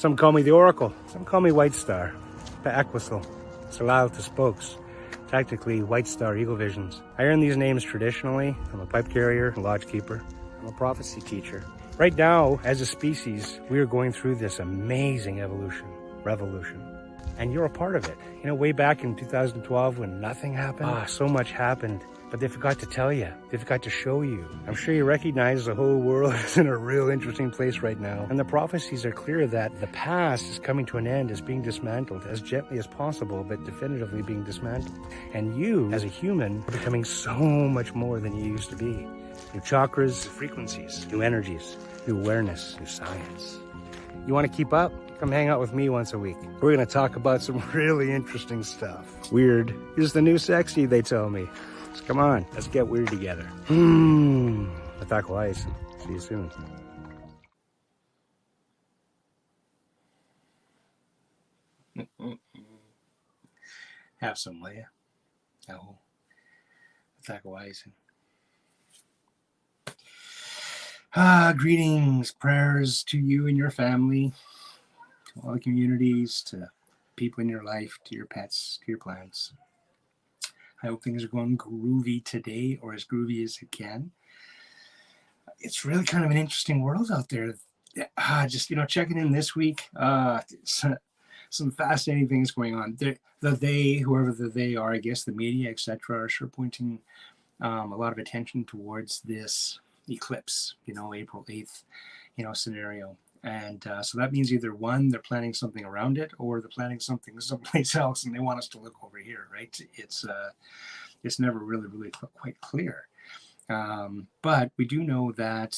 Some call me the Oracle. Some call me Whitestar, Equisal, Salal to Spokes. Technically, Whitestar Eagle Visions. I earn these names traditionally. I'm a pipe carrier, a lodge keeper. I'm a prophecy teacher. Right now, as a species, we are going through this amazing revolution. And you're a part of it. You know, way back in 2012 when nothing happened, so much happened. But they forgot to tell you. They forgot to show you. I'm sure you recognize the whole world is in a real interesting place right now. And the prophecies are clear that the past is coming to an end, is being dismantled as gently as possible, but definitively being dismantled. And you, as a human, are becoming so much more than you used to be. New chakras, frequencies, new energies, new awareness, new science. You want to keep up? Come hang out with me once a week. We're going to talk about some really interesting stuff. Weird is the new sexy, they tell me. So come on, let's get weird together. METAPHYSICAL. See you soon. Have some, will ya? Oh, METAPHYSICAL. Greetings, prayers to you and your family, to all the communities, to people in your life, to your pets, to your plants. I hope things are going groovy today, or as groovy as it can. It's really kind of an interesting world out there. Just, checking in this week, some fascinating things going on. Whoever they are, I guess the media, etc., are sure pointing a lot of attention towards this eclipse, April 8th, scenario. And so that means either one, they're planning something around it, or they're planning something someplace else, and they want us to look over here, right? It's never really quite clear. But we do know that,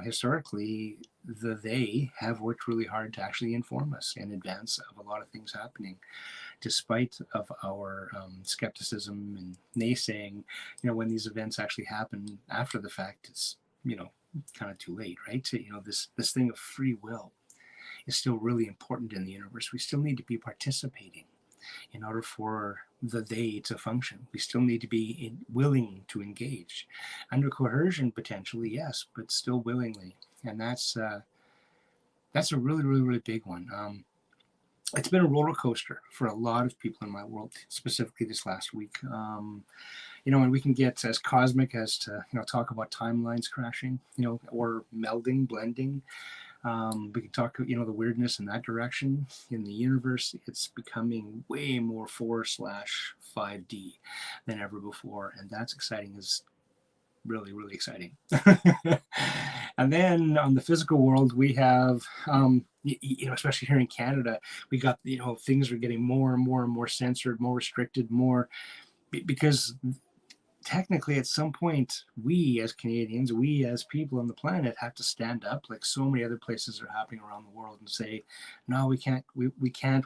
historically, they have worked really hard to actually inform us in advance of a lot of things happening, despite of our skepticism and naysaying. When these events actually happen after the fact, it's, kind of too late, right? This thing of free will is still really important in the universe. We still need to be participating in order for the they to function. We still need to be willing to engage under coercion, potentially, yes, but still willingly. And that's a really big one. It's been a roller coaster for a lot of people in my world, specifically this last week. And we can get as cosmic as to, talk about timelines crashing, or melding, blending. We can talk, the weirdness in that direction. In the universe, it's becoming way more 4/5D than ever before. And that's exciting, is really exciting. And then on the physical world, we have, especially here in Canada, we got, things are getting more and more censored, more restricted, more, because technically at some point, we as Canadians, we as people on the planet have to stand up, like so many other places are happening around the world, and say, no, we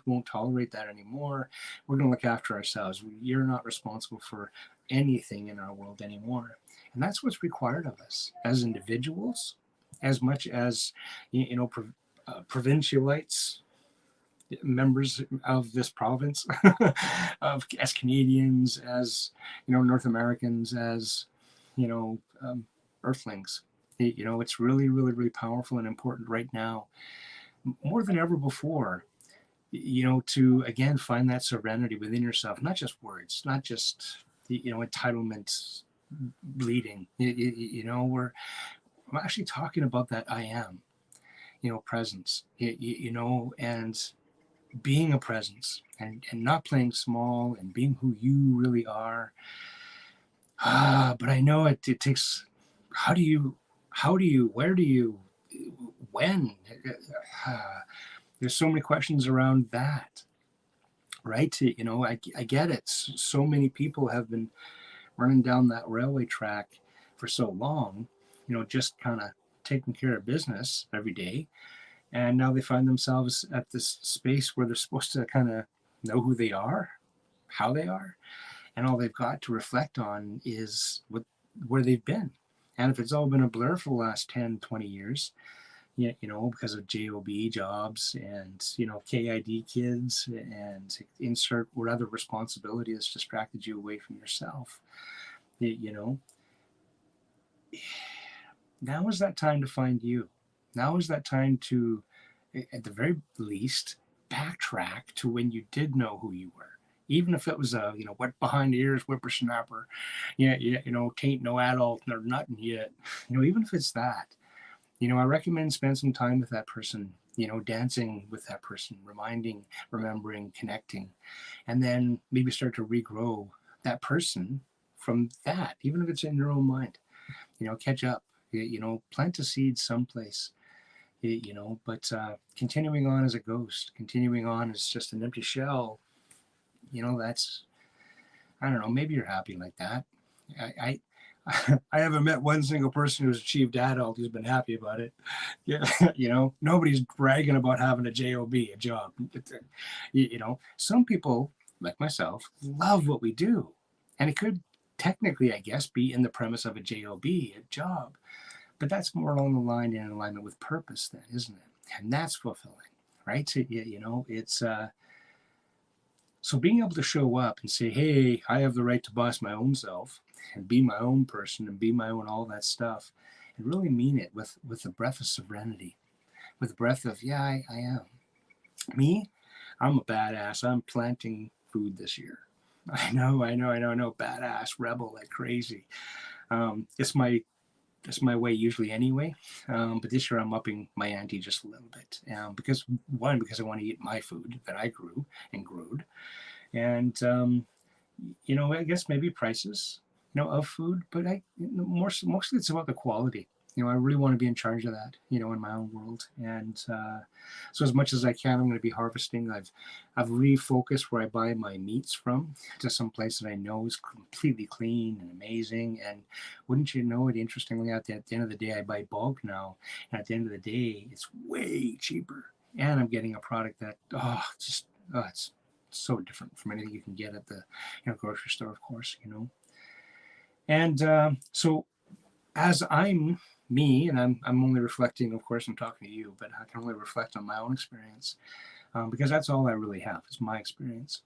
won't tolerate that anymore. We're going to look after ourselves. You're not responsible for anything in our world anymore. And that's what's required of us as individuals, as much as, provincialites, members of this province, as Canadians, as North Americans, as Earthlings. It's really powerful and important right now, more than ever before. To again find that serenity within yourself, not just words, not just entitlement bleeding. I'm actually talking about that I am, presence. And being a presence, and not playing small, and being who you really are. But I know it takes, how do you, where do you, when? There's so many questions around that, right? I get it. So many people have been running down that railway track for so long, just kind of taking care of business every day. And now they find themselves at this space where they're supposed to kind of know who they are, how they are, and all they've got to reflect on is where they've been. And if it's all been a blur for the last 10, 20 years, because of jobs and, KID kids, and insert what other responsibility has distracted you away from yourself, now is that time to find you. Now is that time to at the very least, backtrack to when you did know who you were. Even if it was a, wet behind the ears whippersnapper, tain't no adult nor nothing yet. Even if it's that, I recommend spend some time with that person, dancing with that person, remembering, connecting, and then maybe start to regrow that person from that, even if it's in your own mind. Catch up, plant a seed someplace, but continuing on as a ghost, continuing on as just an empty shell, that's, I don't know, maybe you're happy like that. I I haven't met one single person who's achieved adult who's been happy about it. Yeah, nobody's bragging about having a job, a job. Some people like myself love what we do, and it could technically, I guess, be in the premise of a job, a job, but that's more along the line in alignment with purpose, then, isn't it? And that's fulfilling, right? So, it's so being able to show up and say, hey, I have the right to boss my own self and be my own person and be my own all that stuff, and really mean it with a breath of serenity, with a breath of, yeah, I am. Me, I'm a badass. I'm planting food this year. I know, badass, rebel like crazy. It's my way usually anyway, but this year I'm upping my ante just a little bit, because I want to eat my food that I grew and growed, and I guess maybe prices, of food, but mostly it's about the quality. I really want to be in charge of that, in my own world. And so as much as I can, I'm going to be harvesting. I've refocused where I buy my meats from to some place that I know is completely clean and amazing. And wouldn't you know it, interestingly, at the end of the day, I buy bulk now. And at the end of the day, it's way cheaper. And I'm getting a product that, it's so different from anything you can get at the grocery store, of course, And so as I'm me, and I'm only reflecting, of course, I'm talking to you, but I can only reflect on my own experience, because that's all I really have is my experience.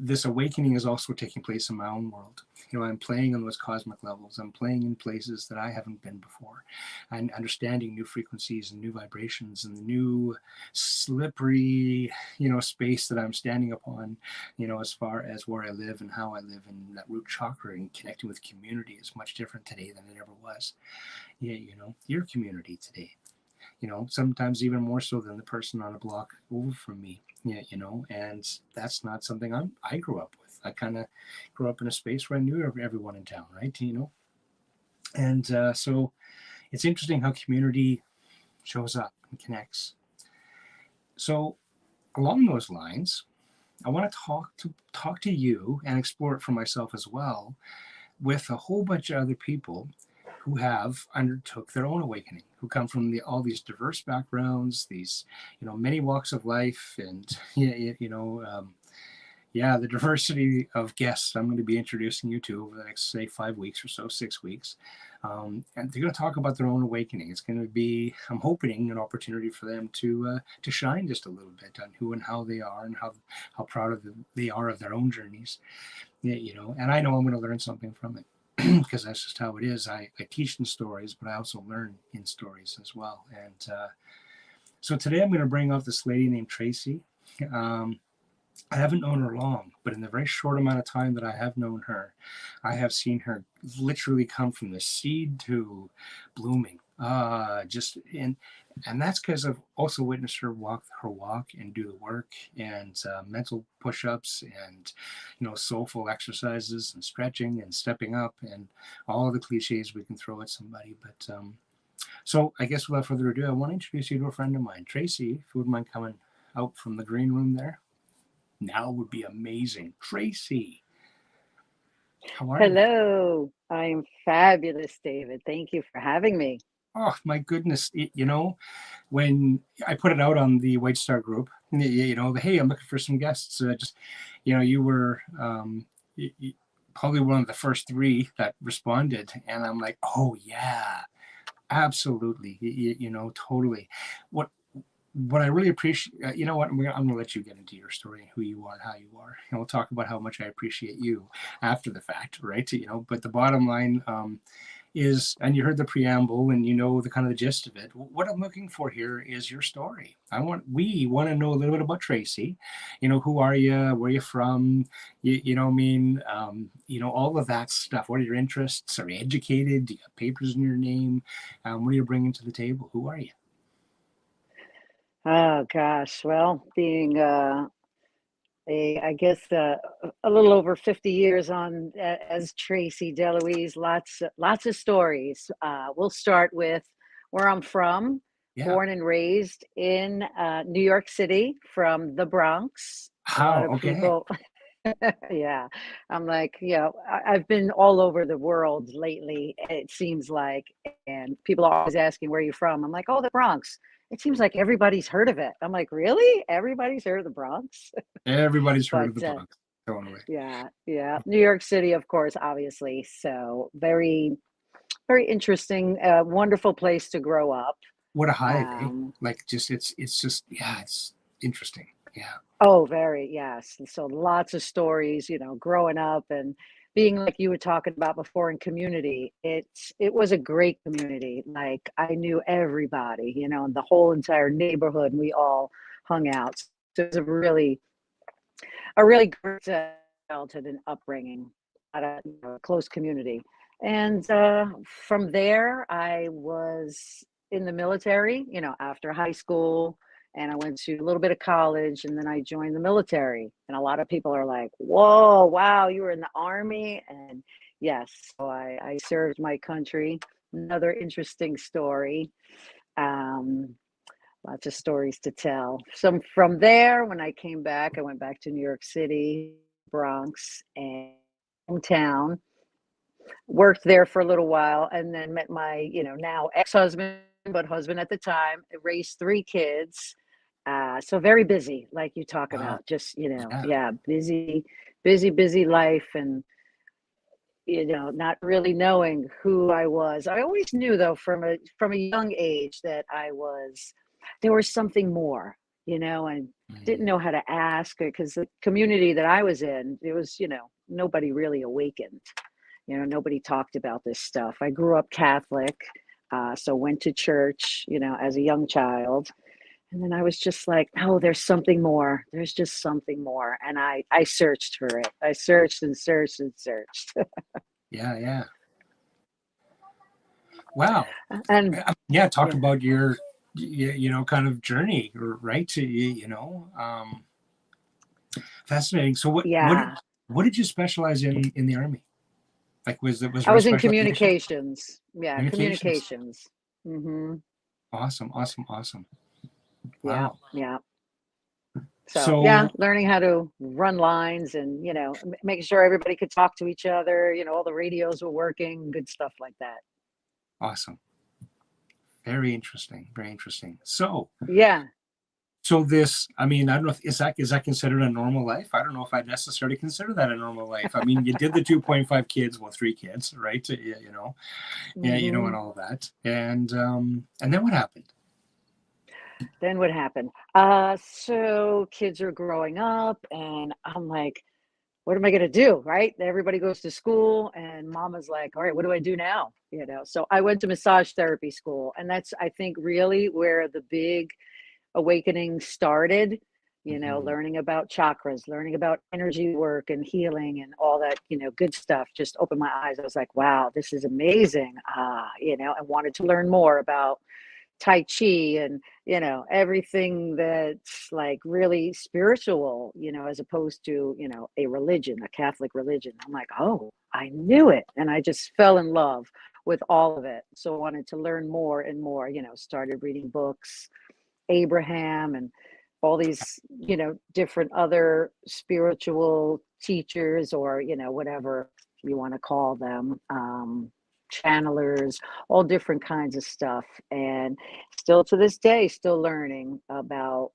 This awakening is also taking place in my own world. I'm playing on those cosmic levels. I'm playing in places that I haven't been before, and understanding new frequencies and new vibrations and the new slippery, space that I'm standing upon, as far as where I live and how I live, and that root chakra and connecting with community is much different today than it ever was. Yeah, your community today, sometimes even more so than the person on a block over from me. Yeah, and that's not something I grew up with. I kind of grew up in a space where I knew everyone in town, right? And so it's interesting how community shows up and connects. So along those lines, I want to talk to you and explore it for myself as well, with a whole bunch of other people who have undertook their own awakening, who come from all these diverse backgrounds, these, many walks of life, and the diversity of guests I'm going to be introducing you to over the next, say, 5 weeks or so, 6 weeks. And they're going to talk about their own awakening. It's going to be, I'm hoping, an opportunity for them to shine just a little bit on who and how they are, and how proud they are of their own journeys. And I know I'm going to learn something from it. Because that's just how it is. I teach in stories, but I also learn in stories as well. And so today I'm going to bring up this lady named Tracy. I haven't known her long, but in the very short amount of time that I have known her, I have seen her literally come from the seed to blooming. And that's because I've also witnessed her walk and do the work, and mental push-ups, and soulful exercises and stretching and stepping up, and all the cliches we can throw at somebody. But so I guess without further ado, I want to introduce you to a friend of mine, Tracy. If you wouldn't mind coming out from the green room there, now would be amazing. Tracy, how are you? Hello, I'm fabulous, David. Thank you for having me. Oh my goodness! When I put it out on the Whitestar group, hey, I'm looking for some guests. You were probably one of the first 3 that responded, and I'm like, oh yeah, absolutely, totally. What I really appreciate, I'm going to let you get into your story and who you are and how you are, and we'll talk about how much I appreciate you after the fact, right? But the bottom line, is, and you heard the preamble and you know the kind of the gist of it. What I'm looking for here is your story. We want to know a little bit about Tracy. Who are you? Where are you from? All of that stuff. What are your interests? Are you educated? Do you have papers in your name? What are you bringing to the table? Who are you? Oh gosh. Well, being I guess a little over 50 years on as Tracy DeLuise, lots of stories. We'll start with where I'm from. Yeah. Born and raised in New York City, from the Bronx. A lot How? of Okay. people, yeah. I'm like, I've been all over the world lately, it seems like, and people are always asking where you're from. I'm like, oh, the Bronx. It seems like everybody's heard of it. I'm like, really? Everybody's heard of the Bronx? Everybody's heard But of the Bronx. Totally. yeah, yeah. New York City, of course, obviously. So very, very interesting, wonderful place to grow up. What a hive, eh? Um, Like, just it's just, yeah, it's interesting. Yeah. oh, very, yes. And so lots of stories, growing up and being like you were talking about before in community. It was a great community. Like I knew everybody, and the whole entire neighborhood. We all hung out. So it was a really great childhood and upbringing at a close community. And from there, I was in the military, after high school, and I went to a little bit of college, and then I joined the military. And a lot of people are like, whoa, wow, you were in the army. And yes, so I served my country. Another interesting story. Um, Lots of stories to tell. Some from there, when I came back, I went back to New York City, Bronx, and hometown. Worked there for a little while, and then met my, now ex-husband, but husband at the time. Raised 3 kids. So very busy, like you talk Wow. about. Just Yeah. yeah, busy, busy, busy life, and not really knowing who I was. I always knew though from a young age that there was something more, and didn't Mm. know how to ask, because the community that I was in, it was, nobody really awakened. Nobody talked about this stuff. I grew up Catholic, so went to church, as a young child. And then I was just like, oh, there's something more. There's just something more. And I searched for it. I searched and searched and searched. Yeah. Yeah. Wow. And Yeah. Talk yeah, about your, kind of journey, right? To, fascinating. So yeah. what did you specialize in the army? Like, was I there a was in specialization? communications. Yeah, Communications. communications. Hmm. Awesome. Awesome. Awesome. Yeah, Wow. yeah. So yeah, So learning how to run lines and making sure everybody could talk to each other. All the radios were working, good stuff like that. awesome. Very interesting. Very interesting. Yeah. So this, I mean, I don't know if is that considered a normal life? I don't know if I'd necessarily consider that a normal life. I mean, you did the 2.5 kids, well, 3 kids, right? Yeah, yeah, and Hmm. all of that. And then what happened? Then what happened? So kids are growing up, and I'm like, what am I going to do? Right. Everybody goes to school, and mama's like, all right, what do I do now? So I went to massage therapy school, and that's, I think, really where the big awakening started, Mhm. learning about chakras, learning about energy work and healing and all that, good stuff just opened my eyes. I was like, wow, this is amazing. I wanted to learn more about Tai Chi and, everything that's like really spiritual, as opposed to, a religion, a Catholic religion. I'm like, oh, I knew it. And I just fell in love with all of it. So I wanted to learn more and more, started reading books, Abraham and all these, different other spiritual teachers, or, whatever you want to call them, channelers, all different kinds of stuff. And still to this day, still learning about,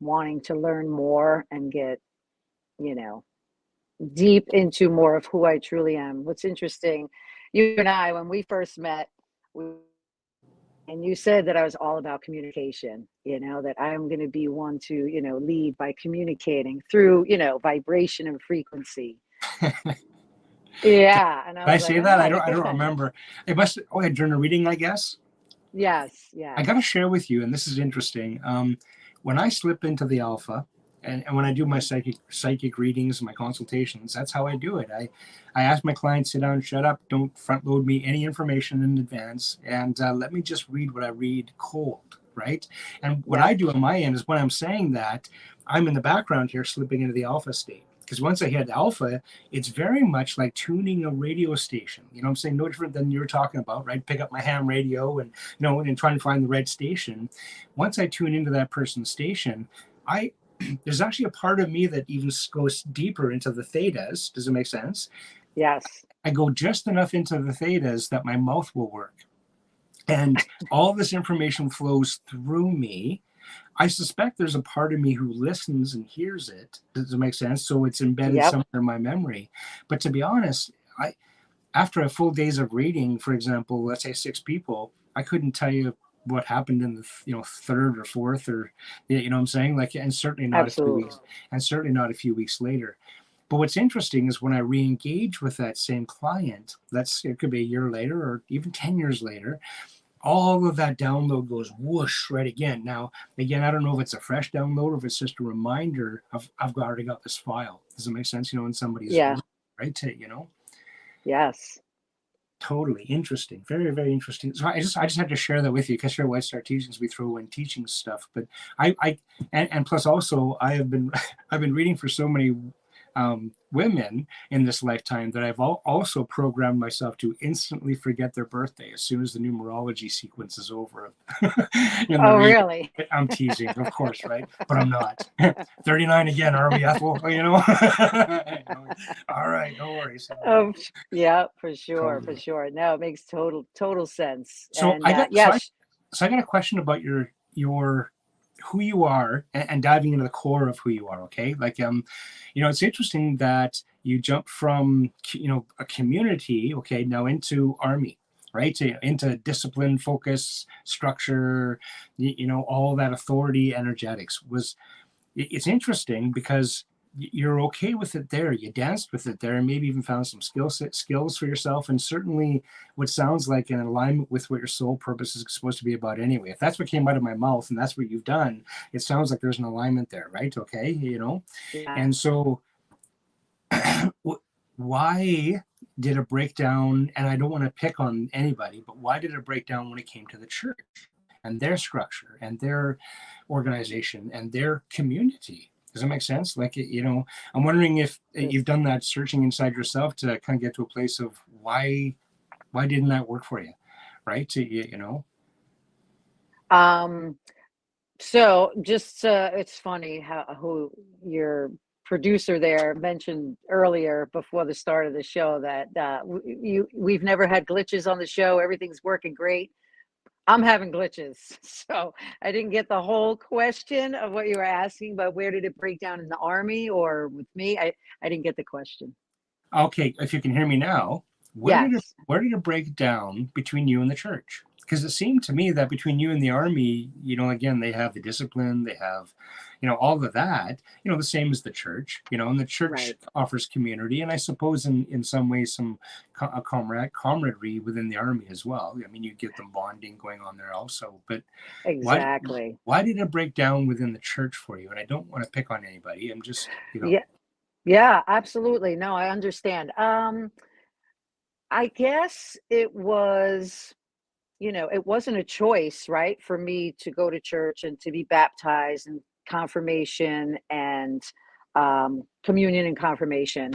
wanting to learn more and get, you know, deep into more of who I truly am. What's interesting, you and I, when we first met, we and you said that I was all about communication, that I am going to be one to, lead by communicating through, vibration and frequency. Yeah. And I Did I was like, say that? ah, I don't remember. It must. Oh, during a reading, I guess. yes, I got to yes. share with you, and this is interesting. When I slip into the alpha, and when I do my Mhm. psychic readings, my consultations, that's how I do it. I ask my clients, sit down, shut up, don't front load me any information in advance, and let me just read what I read cold, right? And what I Yep. do on my end is when I'm saying that, I'm in the background here slipping into the alpha state. Because once I hit alpha, it's very much like tuning a radio station. You know what I'm saying? No different than you were talking about, right? Pick up my ham radio and and trying to find the right station. Once I tune into that person's station, I there's actually a part of me that even goes deeper into the thetas. Does it make sense? Yes. I go just enough into the thetas that my mouth will work. And all this information flows through me. I suspect there's a part of me who listens and hears it. Does it make sense? So it's embedded Yep. somewhere in my memory. But to be honest, after a full days of reading, for example, let's say 6 people, I couldn't tell you what happened in the third or fourth, or you know what I'm saying, like, and certainly not a few Absolutely. weeks, and certainly not a few weeks later. But what's interesting is when I re-engage with that same client, it could be a year later or even 10 years later, all of that download goes whoosh right again. Now, again, I don't know if it's a fresh download or if it's just a reminder of I've already got this file. Does it make sense? In somebody's Yeah. right to. Yes. Totally interesting. Very, very interesting. So I just had to share that with you because your Whitestar teachings we throw in teaching stuff. But and plus also I have been I've been reading for so many women in this lifetime that I've also programmed myself to instantly forget their birthday as soon as the numerology sequence is over in the Oh, reading. really? I'm teasing, of course, right? But I'm not. 39 again, are we, Ethel? All right, no worries. Oh, yeah, for sure, for Totally. sure. No, it makes total sense. So And I got so I yes, so I got a question about your who you are and diving into the core of who you are. Okay, like it's interesting that you jump from a community, okay, now into army, right? Into discipline, focus, structure, all that authority, energetics was. It's interesting because you're okay with it there. You danced with it there, and maybe even found some skills for yourself, and certainly what sounds like an alignment with what your soul purpose is supposed to be about anyway. If that's what came out of my mouth, and that's what you've done, it sounds like there's an alignment there, right? Okay, yeah. and so why did it break down? And I don't want to pick on anybody, but why did it break down when it came to the church and their structure and their organization and their community? Does that make sense? Like, I'm wondering if you've done that searching inside yourself to kind of get to a place of why didn't that work for you, right? Um, so just it's funny how who your producer there mentioned earlier before the start of the show that we've never had glitches on the show. Everything's working great. I'm having glitches. So I didn't get the whole question of what you were asking, but where did it break down in the army or with me? I didn't get the question. Okay, if you can hear me now, Yes. where did it break down between you and the church? Because it seemed to me that between you and the army, again, they have the discipline, they have, all of that, the same as the church, and the church Right. offers community, and I suppose in some ways some camaraderie within the army as well. I mean, you get them bonding going on there also, but why Exactly. why did it break down within the church for you? And I don't want to pick on anybody. I'm just, Yeah. Yeah, absolutely. No, I understand. I guess it was, it wasn't a choice, right, for me to go to church and to be baptized and confirmation and communion and confirmation.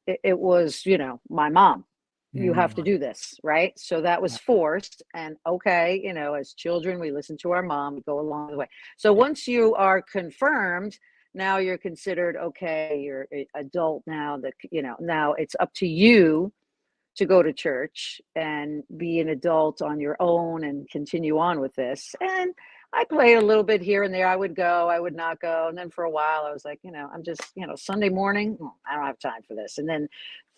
It was, my mom. You have to mm, do this, right? So that was forced. And okay, as children, we listen to our mom, we go along the way. So once you are confirmed, now you're considered okay, you're adult now, that, now it's up to you to go to church and be an adult on your own and continue on with this. And I played a little bit here and there. I would go, I would not go. And then for a while, I was like, I'm just, Sunday morning, I don't have time for this. And then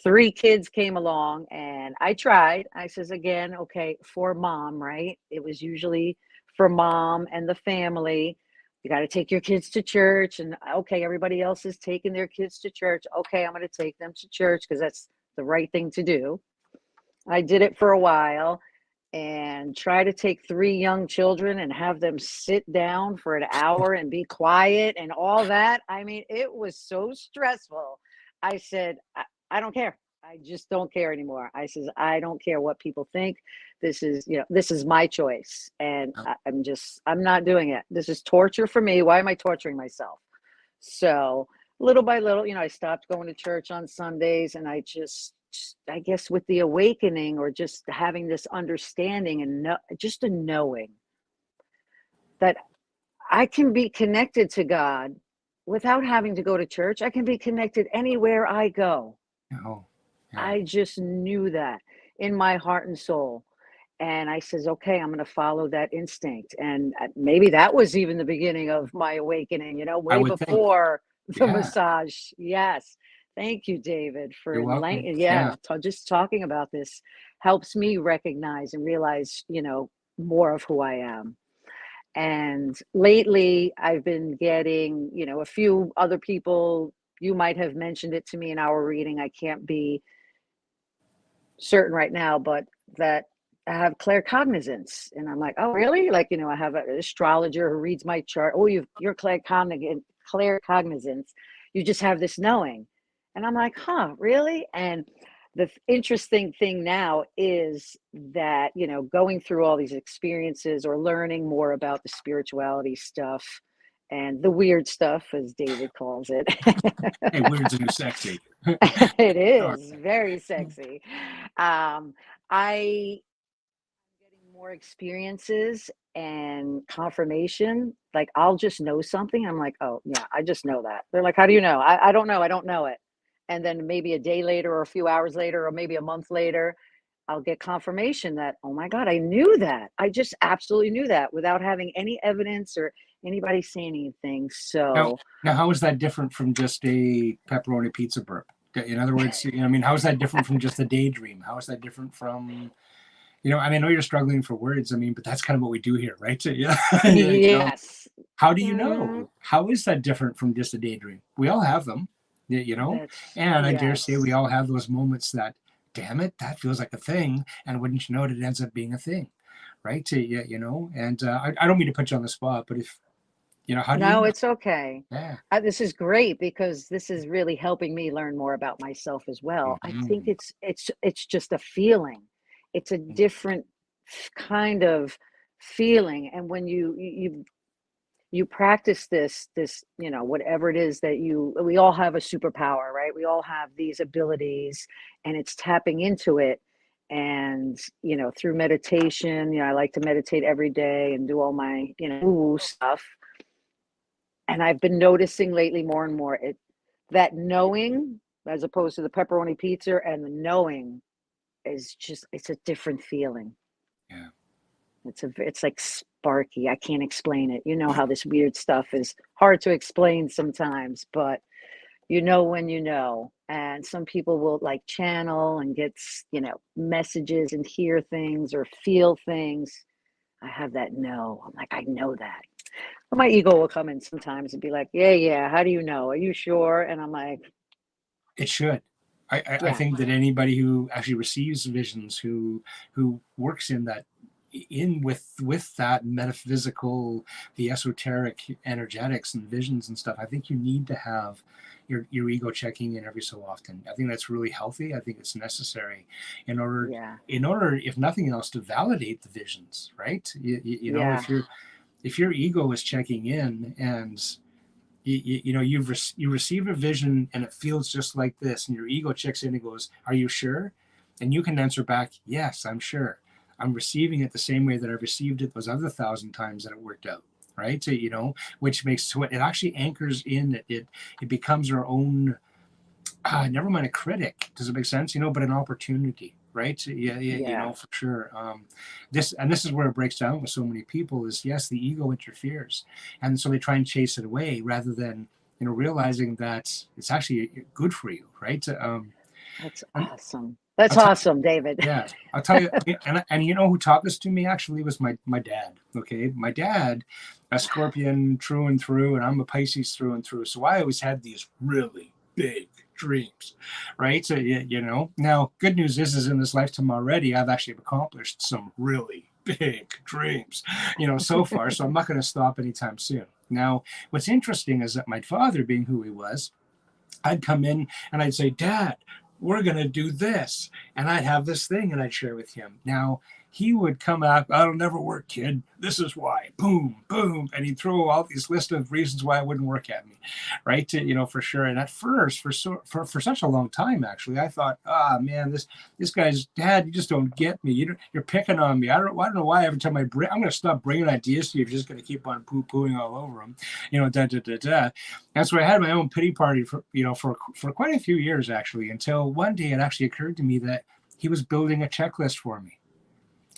3 kids came along and I tried. I says, again, okay, for mom, right? It was usually for mom and the family. You got to take your kids to church. And okay, everybody else is taking their kids to church. Okay, I'm going to take them to church because that's the right thing to do. I did it for a while and try to take 3 young children and have them sit down for an hour and be quiet and all that. I mean, it was so stressful. I said, I don't care. I just don't care anymore. I says, I don't care what people think. This is, this is my choice. And I'm not doing it. This is torture for me. Why am I torturing myself? So little by little, I stopped going to church on Sundays, and I I guess with the awakening, or just having this understanding and just a knowing that I can be connected to God without having to go to church. I can be connected anywhere I go. Oh, yeah. I just knew that in my heart and soul. And I says, okay, I'm going to follow that instinct. And maybe that was even the beginning of my awakening, I way would think. before the Yeah. massage. Yes. Thank you, David, for You're welcome. enlightening. Yeah. Just talking about this helps me recognize and realize, more of who I am. And lately I've been getting, a few other people, you might have mentioned it to me in our reading. I can't be certain right now, but that I have claircognizance. And I'm like, oh, really? Like, I have an astrologer who reads my chart. Oh, you're claircognizance. You just have this knowing. And I'm like, huh, really? And the interesting thing now is that, going through all these experiences or learning more about the spirituality stuff and the weird stuff, as David calls it. Hey, weird's a new sexy. It Sorry. is very sexy. I getting more experiences and confirmation. Like, I'll just know something. I'm like, oh yeah, I just know that. They're like, how do you know? I don't know. I don't know it. And then maybe a day later, or a few hours later, or maybe a month later, I'll get confirmation that, oh my God, I knew that. I just absolutely knew that without having any evidence or anybody saying anything. Now, So how is that different from just a pepperoni pizza burp? In other words, how is that different from just a daydream? How is that different from, I know you're struggling for words. but that's kind of what we do here, right? So, yeah. yes. How do you Mm, know? How is that different from just a daydream? We all have them, that's and I dare say we yes. all have those moments that, damn it, that feels like a thing. And wouldn't you know it, it ends up being a thing, right? And I don't mean to put you on the spot, but if, how do you No, know? it's okay. Yeah. This is great because this is really helping me learn more about myself as well. I think Mhm. it's just a feeling. It's a different kind of feeling, and when you practice this, whatever it is that we all have a superpower, right? We all have these abilities, and it's tapping into it. And through meditation, I like to meditate every day and do all my woo stuff. And I've been noticing lately more and more that knowing, as opposed to the pepperoni pizza, and the knowing it's a different feeling. Yeah. It's like sparky. I can't explain it. You know how this weird stuff is hard to explain sometimes, but when you know. And some people will like channel and get, messages and hear things or feel things. I have that no. I'm like, I know that. My ego will come in sometimes and be like, yeah, yeah, how do you know? Are you sure? And I'm like, It should. I yeah, think that anybody who actually receives visions, who works in that, with that metaphysical, the esoteric energetics and visions and stuff, I think you need to have your ego checking in every so often. I think that's really healthy. I think it's necessary in order yeah, if nothing else, to validate the visions, right? yeah, If your ego is checking in, and you receive a vision and it feels just like this, and your ego checks in and goes, are you sure? And you can answer back, yes, I'm sure. I'm receiving it the same way that I received it those other 1,000 times that it worked out, right? So, which makes, so it actually anchors in it becomes our own, never mind a critic, does it make sense? But an opportunity, right? Yeah, yeah, yeah, for sure. This is where it breaks down with so many people is, yes, the ego interferes, and so they try and chase it away rather than realizing that it's actually good for you, right? that's And awesome. That's I'll tell you, awesome, David. yeah, I'll tell you, and who taught this to me actually was my dad. Okay, my dad, a Scorpion through and through, and I'm a Pisces through and through. So I always had these really big dreams, right? So, now good news is in this lifetime already, I've actually accomplished some really big dreams, so far. So I'm not going to stop anytime soon. Now, what's interesting is that my father, being who he was, I'd come in and I'd say, Dad, we're going to do this. And I'd have this thing and I'd share with him. Now, he would come out, that'll never work, kid. This is why. Boom, boom. And he'd throw all these list of reasons why it wouldn't work at me, right? For sure. And at first, for such a long time, actually, I thought, man, this guy's, Dad, you just don't get me. You're picking on me. I don't know why every time I'm going to stop bringing ideas to you if you're just going to keep on poo-pooing all over them, And so I had my own pity party for quite a few years, actually, until one day it actually occurred to me that he was building a checklist for me.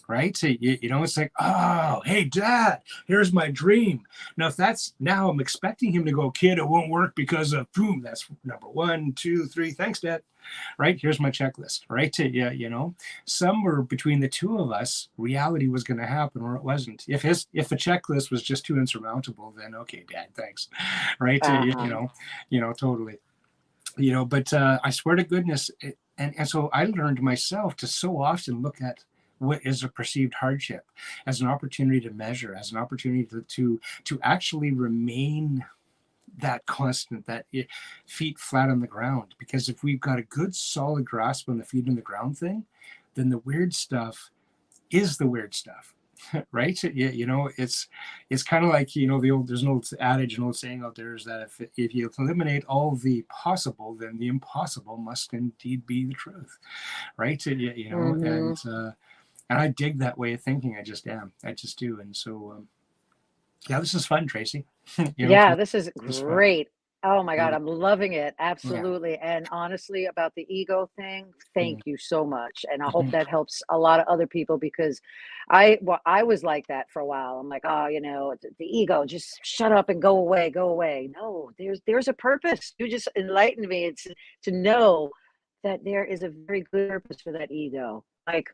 Right? So, it's like, oh, hey, Dad, here's my dream. Now, now I'm expecting him to go, kid, it won't work because of boom. That's number 1, 2, 3. Thanks, Dad. Right? Here's my checklist. Right? Somewhere between the two of us, reality was going to happen or it wasn't. If the checklist was just too insurmountable, then okay, Dad, thanks. Right? Totally. But I swear to goodness, and so I learned myself to so often look at what is a perceived hardship as an opportunity to measure, as an opportunity to actually remain that constant, that feet flat on the ground. Because if we've got a good solid grasp on the feet on the ground thing, then the weird stuff is the weird stuff. Right? It's kind of like, there's an old adage, an old saying out there is that if you eliminate all the possible, then the impossible must indeed be the truth. Right? Mm-hmm. And I dig that way of thinking. I just do. And so, this is fun, Tracy. This is great. Oh my God, I'm loving it. Absolutely. Yeah. And honestly, about the ego thing, thank you so much. And I hope that helps a lot of other people, because I was like that for a while. I'm like, the ego, just shut up and go away, go away. No, there's a purpose. You just enlightened me. It's to know that there is a very good purpose for that ego. Like,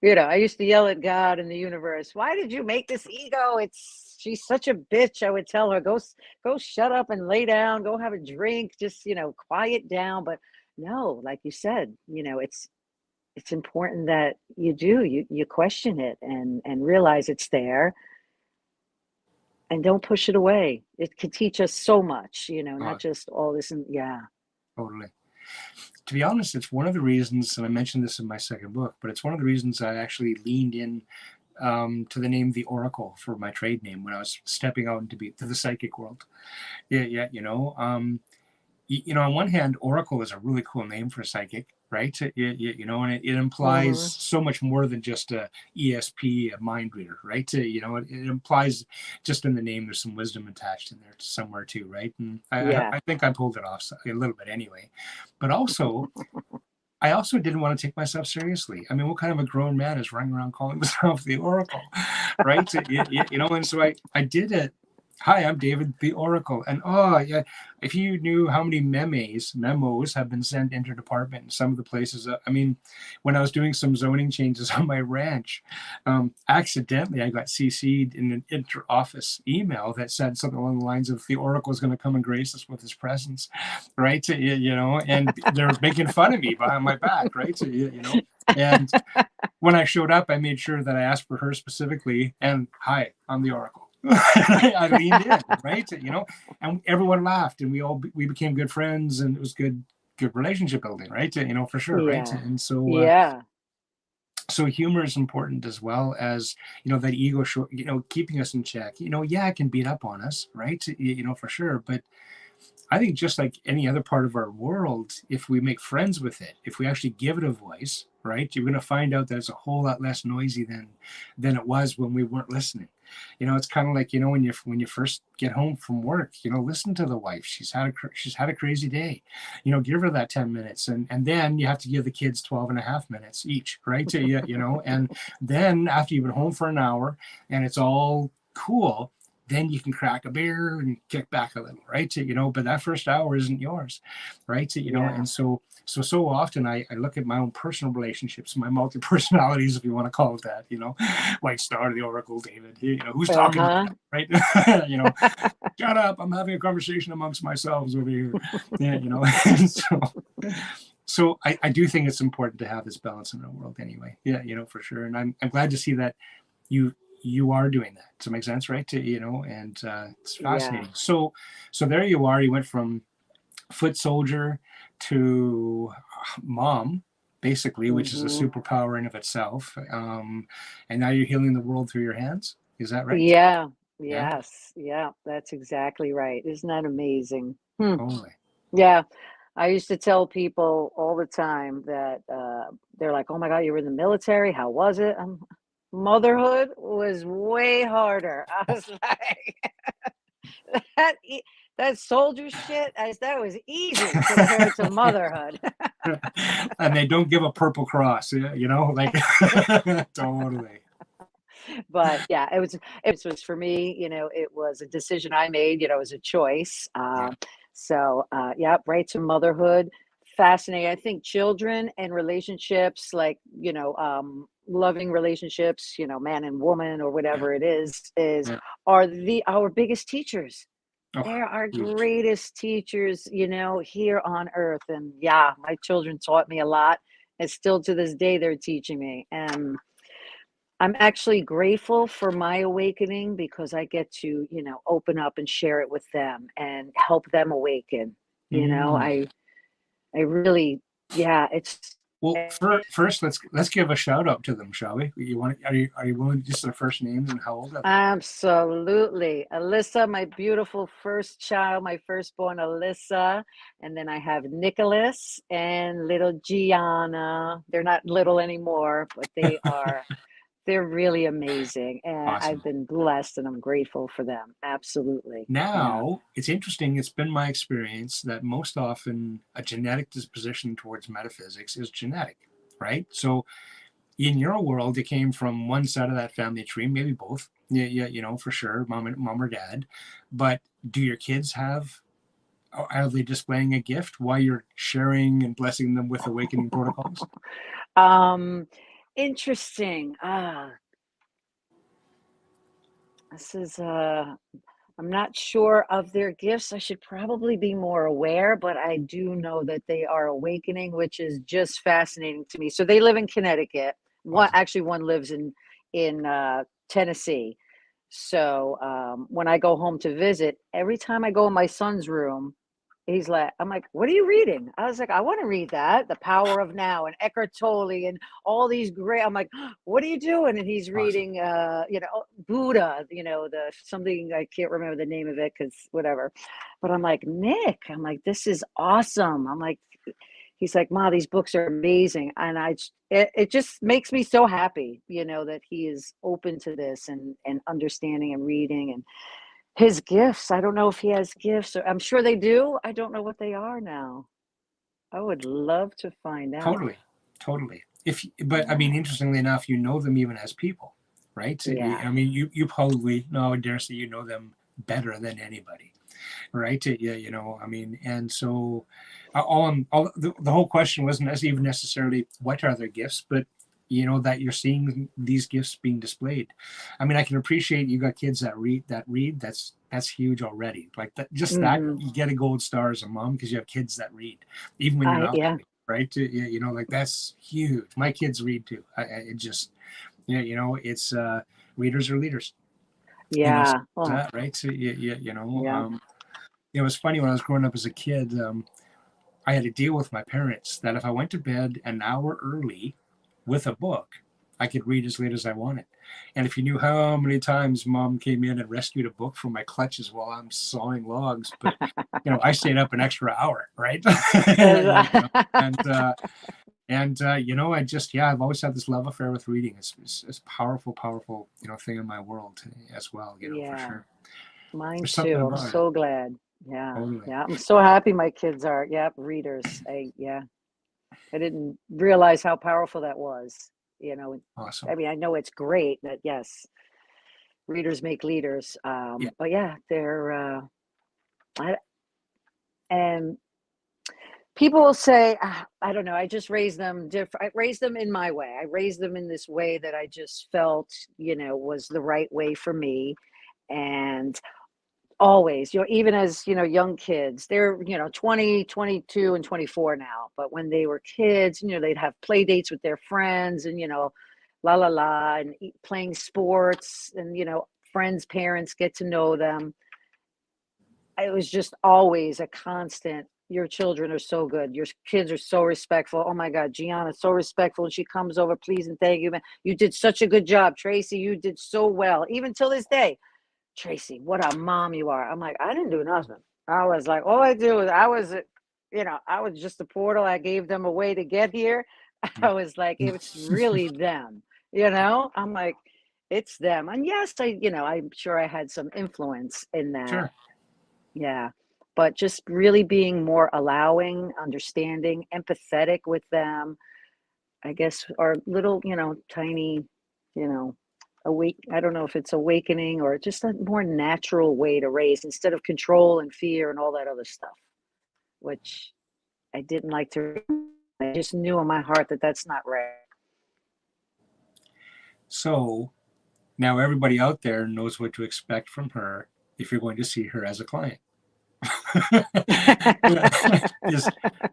I used to yell at God and the universe, why did you make this ego? She's such a bitch. I would tell her, go shut up and lay down, go have a drink, just, quiet down. But no, like you said, it's important that you question it and realize it's there and don't push it away. It can teach us so much, not just all this. Totally. To be honest, it's one of the reasons, and I mentioned this in my second book, but it's one of the reasons I actually leaned in to the name The Oracle for my trade name when I was stepping out to the psychic world. On one hand, Oracle is a really cool name for a psychic, right? And it implies so much more than just a ESP, a mind reader, right? It implies just in the name there's some wisdom attached in there somewhere too, right? And I think I pulled it off a little bit anyway. But also, I also didn't want to take myself seriously. I mean, what kind of a grown man is running around calling himself the Oracle, right? And so I did it. Hi, I'm David the Oracle. And if you knew how many memos have been sent inter-department in some of the places. When I was doing some zoning changes on my ranch, accidentally I got CC'd in an inter-office email that said something along the lines of the Oracle is going to come and grace us with his presence, right? And they're making fun of me behind my back, right? And when I showed up, I made sure that I asked for her specifically, and hi, I'm the Oracle. I leaned in, right? And everyone laughed, and we became good friends, and it was good relationship building, right? For sure, right? And so, so humor is important as well as that ego, keeping us in check. It can beat up on us, right? For sure, but I think just like any other part of our world, if we make friends with it, if we actually give it a voice, right, you're going to find out that it's a whole lot less noisy than it was when we weren't listening. It's kind of like, when you first get home from work, listen to the wife. She's had a crazy day, give her that 10 minutes. And then you have to give the kids 12 and a half minutes each, right? And then after you've been home for an hour and it's all cool, then you can crack a beer and kick back a little, right? But that first hour isn't yours, right? And so often I look at my own personal relationships, my multi-personalities, if you want to call it that, Whitestar, the Oracle, David, who's talking to me, right? shut up, I'm having a conversation amongst myself over here. Yeah, you know. And so I do think it's important to have this balance in our world anyway. Yeah, you know, for sure. And I'm glad to see that you are doing that. Does that make sense, right? To, you know, and it's Yeah. fascinating. So there you are. You went from foot soldier to mom, basically, which is a Hmm. superpower in of itself. And now you're healing the world through your hands. Is that right? Yeah. Yeah. Yes. Yeah. That's exactly right. Isn't that amazing? Hmm. Totally. Yeah. I used to tell people all the time that they're like, "Oh my God, you were in the military. How was it?" Motherhood was way harder. I was like, that that soldier shit, that was easy compared to motherhood. And they don't give a purple cross, you know, like totally. But yeah, it was for me, it was a decision I made, it was a choice. Yeah. So yeah, right to motherhood. Fascinating. I think children and relationships, like, loving relationships, man and woman or Yeah. whatever it is Yeah. are the our biggest teachers. Oh, They're our huge. greatest teachers, here on earth. And yeah, my children taught me a lot. And still to this day, they're teaching me. And I'm actually grateful for my awakening because I get to, open up and share it with them and help them awaken. You know, Mm. I really, yeah, it's Well, first, let's give a shout out to them, shall we? You want? Are you willing to just their first names and how old are they? absolutely. Alyssa, my beautiful first child, my firstborn Alyssa. And then I have Nicholas and little Gianna. They're not little anymore, but they're really amazing. And I've Awesome. been blessed and I'm grateful for them. Absolutely. Yeah. Now, it's interesting. It's been my experience that most often a genetic disposition towards metaphysics is genetic, right? So in your world, it came from one side of that family tree, maybe both. Yeah, yeah, you know, for sure, mom or dad. But do your kids have? Are they displaying a gift while you're sharing and blessing them with awakening protocols? Um, interesting. This is I'm not sure of their gifts. I should probably be more aware, but I do know that they are awakening, which is just fascinating to me. So they live in Connecticut. Awesome. One lives in Tennessee. So when I go home to visit, every time I go in my son's room, I'm like, what are you reading? I was like, I want to read that, The Power of Now and Eckhart Tolle and all these great. I'm like, what are you doing? And he's Awesome. reading, Buddha, the something I can't remember the name of it because whatever. But I'm like, Nick, I'm like, this is awesome. I'm like, he's like, Ma, these books are amazing, and it just makes me so happy, that he is open to this and understanding and reading and his gifts. I don't know if he has gifts, or I'm sure they do. I don't know what they are now. I would love to find out. Totally, totally. But I Yeah. mean, interestingly enough, you know them even as people, right? So, Yeah. I mean, you probably, no, I would dare say you know them better than anybody, right? Yeah, you know, I mean, and so the whole question wasn't even necessarily what are their gifts, but you know that you're seeing these gifts being displayed. I mean, I can appreciate you got kids that read. That's huge already. Like that, just that Hmm. you get a gold star as a mom because you have kids that read, even when you're not Yeah. looking, right? You know, like that's huge. My kids read too. It just, yeah, you know, it's readers are leaders. You know, so Yeah. Oh, that right? So you know, yeah. it was funny when I was growing up as a kid. I had a deal with my parents that if I went to bed an hour early with a book, I could read as late as I wanted. And if you knew how many times mom came in and rescued a book from my clutches while I'm sawing logs, but you know, I stayed up an extra hour, right? You know, and you know, I've always had this love affair with reading. It's a powerful, powerful, you know, thing in my world as well. You know, for Yeah. sure. Mine There's something too. I'm about it. so glad. Yeah. Totally Yeah. I'm so happy my kids are, yeah, readers. Yeah. I didn't realize how powerful that was. You know, I awesome. mean, I know it's great that, yes, readers make leaders. Yeah, But yeah, I, and people will say, I don't know, I just raised them different. I raised them in my way. I raised them in this way that I just felt, was the right way for me. And always, even as, young kids, they're, 20, 22, and 24 now. But when they were kids, they'd have play dates with their friends and, la la la, and playing sports and, friends' parents get to know them. It was just always a constant. Your children are so good. Your kids are so respectful. Oh my God, Gianna's so respectful. And she comes over, please and thank you, man. You did such a good job, Tracy. You did so well. Even till this day, Tracy, what a mom you are. I'm like, I didn't do nothing. I was like, all I do is I was just a portal. I gave them a way to get here. I was like, it's really them, I'm like, it's them. And yes, I'm sure I had some influence in that. Sure. Yeah. But just really being more allowing, understanding, empathetic with them, I guess, are little, tiny, I don't know if it's awakening or just a more natural way to raise instead of control and fear and all that other stuff, which I didn't like to. I just knew in my heart that that's not right. So now everybody out there knows what to expect from her if you're going to see her as a client.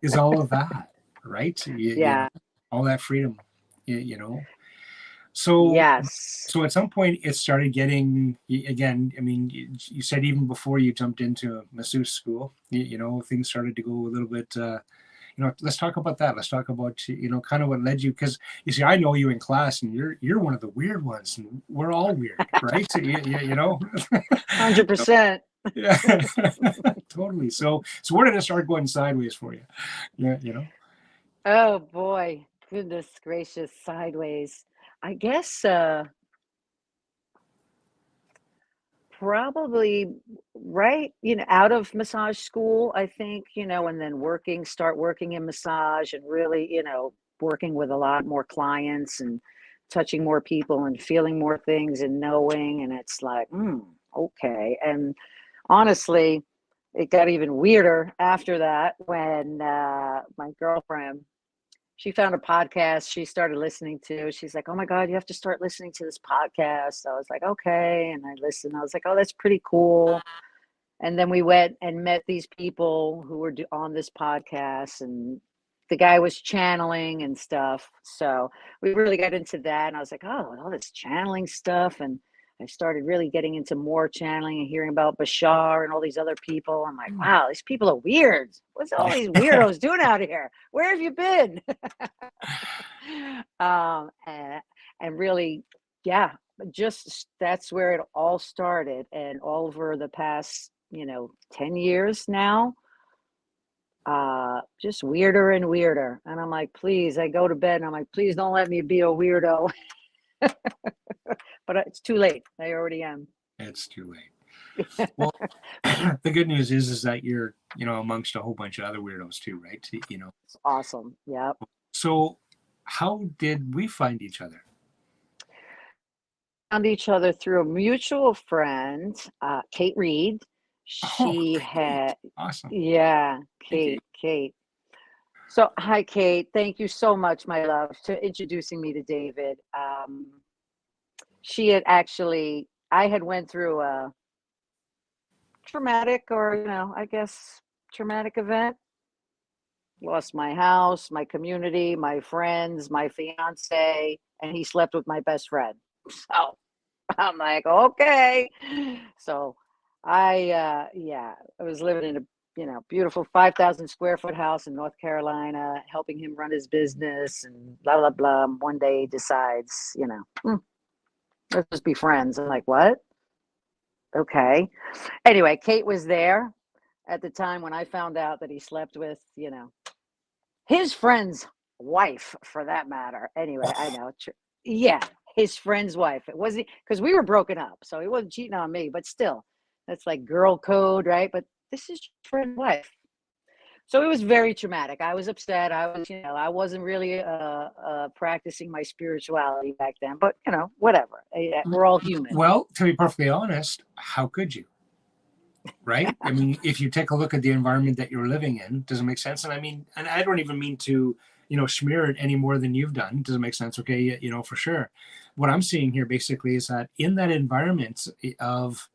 is all of that, right? Yeah. All that freedom, So Yes. So at some point it started getting, again, I mean, you said even before you jumped into masseuse school, things started to go a little bit, let's talk about that. Let's talk about, kind of what led you, because you see, I know you in class and you're one of the weird ones and we're all weird, right? So, 100%. Yeah, totally. So where did it start going sideways for you? Yeah. Oh boy, goodness gracious, sideways. I guess probably right, out of massage school, I think, and then start working in massage and really, working with a lot more clients and touching more people and feeling more things and knowing. And it's like, okay. And honestly, it got even weirder after that when my girlfriend, she found a podcast she started listening to. She's like, oh my God, you have to start listening to this podcast. I was like, okay. And I listened. I was like, oh, that's pretty cool. And then we went and met these people who were on this podcast, and the guy was channeling and stuff. So we really got into that. And I was like, oh, all this channeling stuff. And I started really getting into more channeling and hearing about Bashar and all these other people. I'm like, wow, these people are weird. What's all these weirdos doing out here? Where have you been? And really, yeah, just that's where it all started. And over the past, 10 years now, just weirder and weirder. And I'm like, please, I go to bed and I'm like, please don't let me be a weirdo. But it's too late. I already am. It's too late. Well, the good news is that you're, amongst a whole bunch of other weirdos too, right? It's awesome. Yep. So how did we find each other? Found each other through a mutual friend, Kate Reed. She had, awesome. Yeah, Kate. So, hi, Kate. Thank you so much, my love, for introducing me to David. She had actually, I had went through a traumatic or, I guess, traumatic event. Lost my house, my community, my friends, my fiance, and he slept with my best friend. So I'm like, okay. So I was living in a beautiful 5,000 square foot house in North Carolina, helping him run his business and blah blah blah. One day he decides, let's just be friends. I'm like, what? Okay. Anyway, Kate was there at the time when I found out that he slept with, his friend's wife, for that matter. Anyway, I know. Yeah, his friend's wife. It wasn't because we were broken up, so he wasn't cheating on me, but still, that's like girl code, right? But this is friend's wife. So it was very traumatic. I was upset. I wasn't really practicing my spirituality back then, but whatever. We're all human. Well, to be perfectly honest, how could you? Right? I mean, if you take a look at the environment that you're living in, does it make sense? And I mean, and I don't even mean to, smear it any more than you've done. Does it make sense? Okay, for sure. What I'm seeing here basically is that in that environment of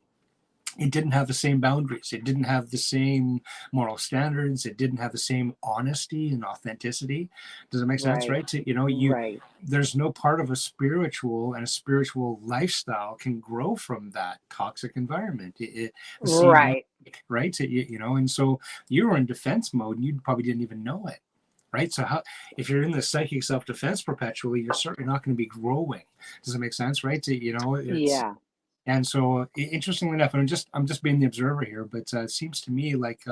it didn't have the same boundaries. It didn't have the same moral standards. It didn't have the same honesty and authenticity. Does it make sense, Right. right? You know, Right. there's no part of a spiritual and a spiritual lifestyle can grow from that toxic environment. The seed, Right. right? You know, and so you were in defense mode and you probably didn't even know it. Right. So how, if you're in the psychic self-defense perpetually, you're certainly not going to be growing. Does it make sense? Right. You know, it's, Yeah. and so, interestingly enough, and I'm just being the observer here, but it seems to me like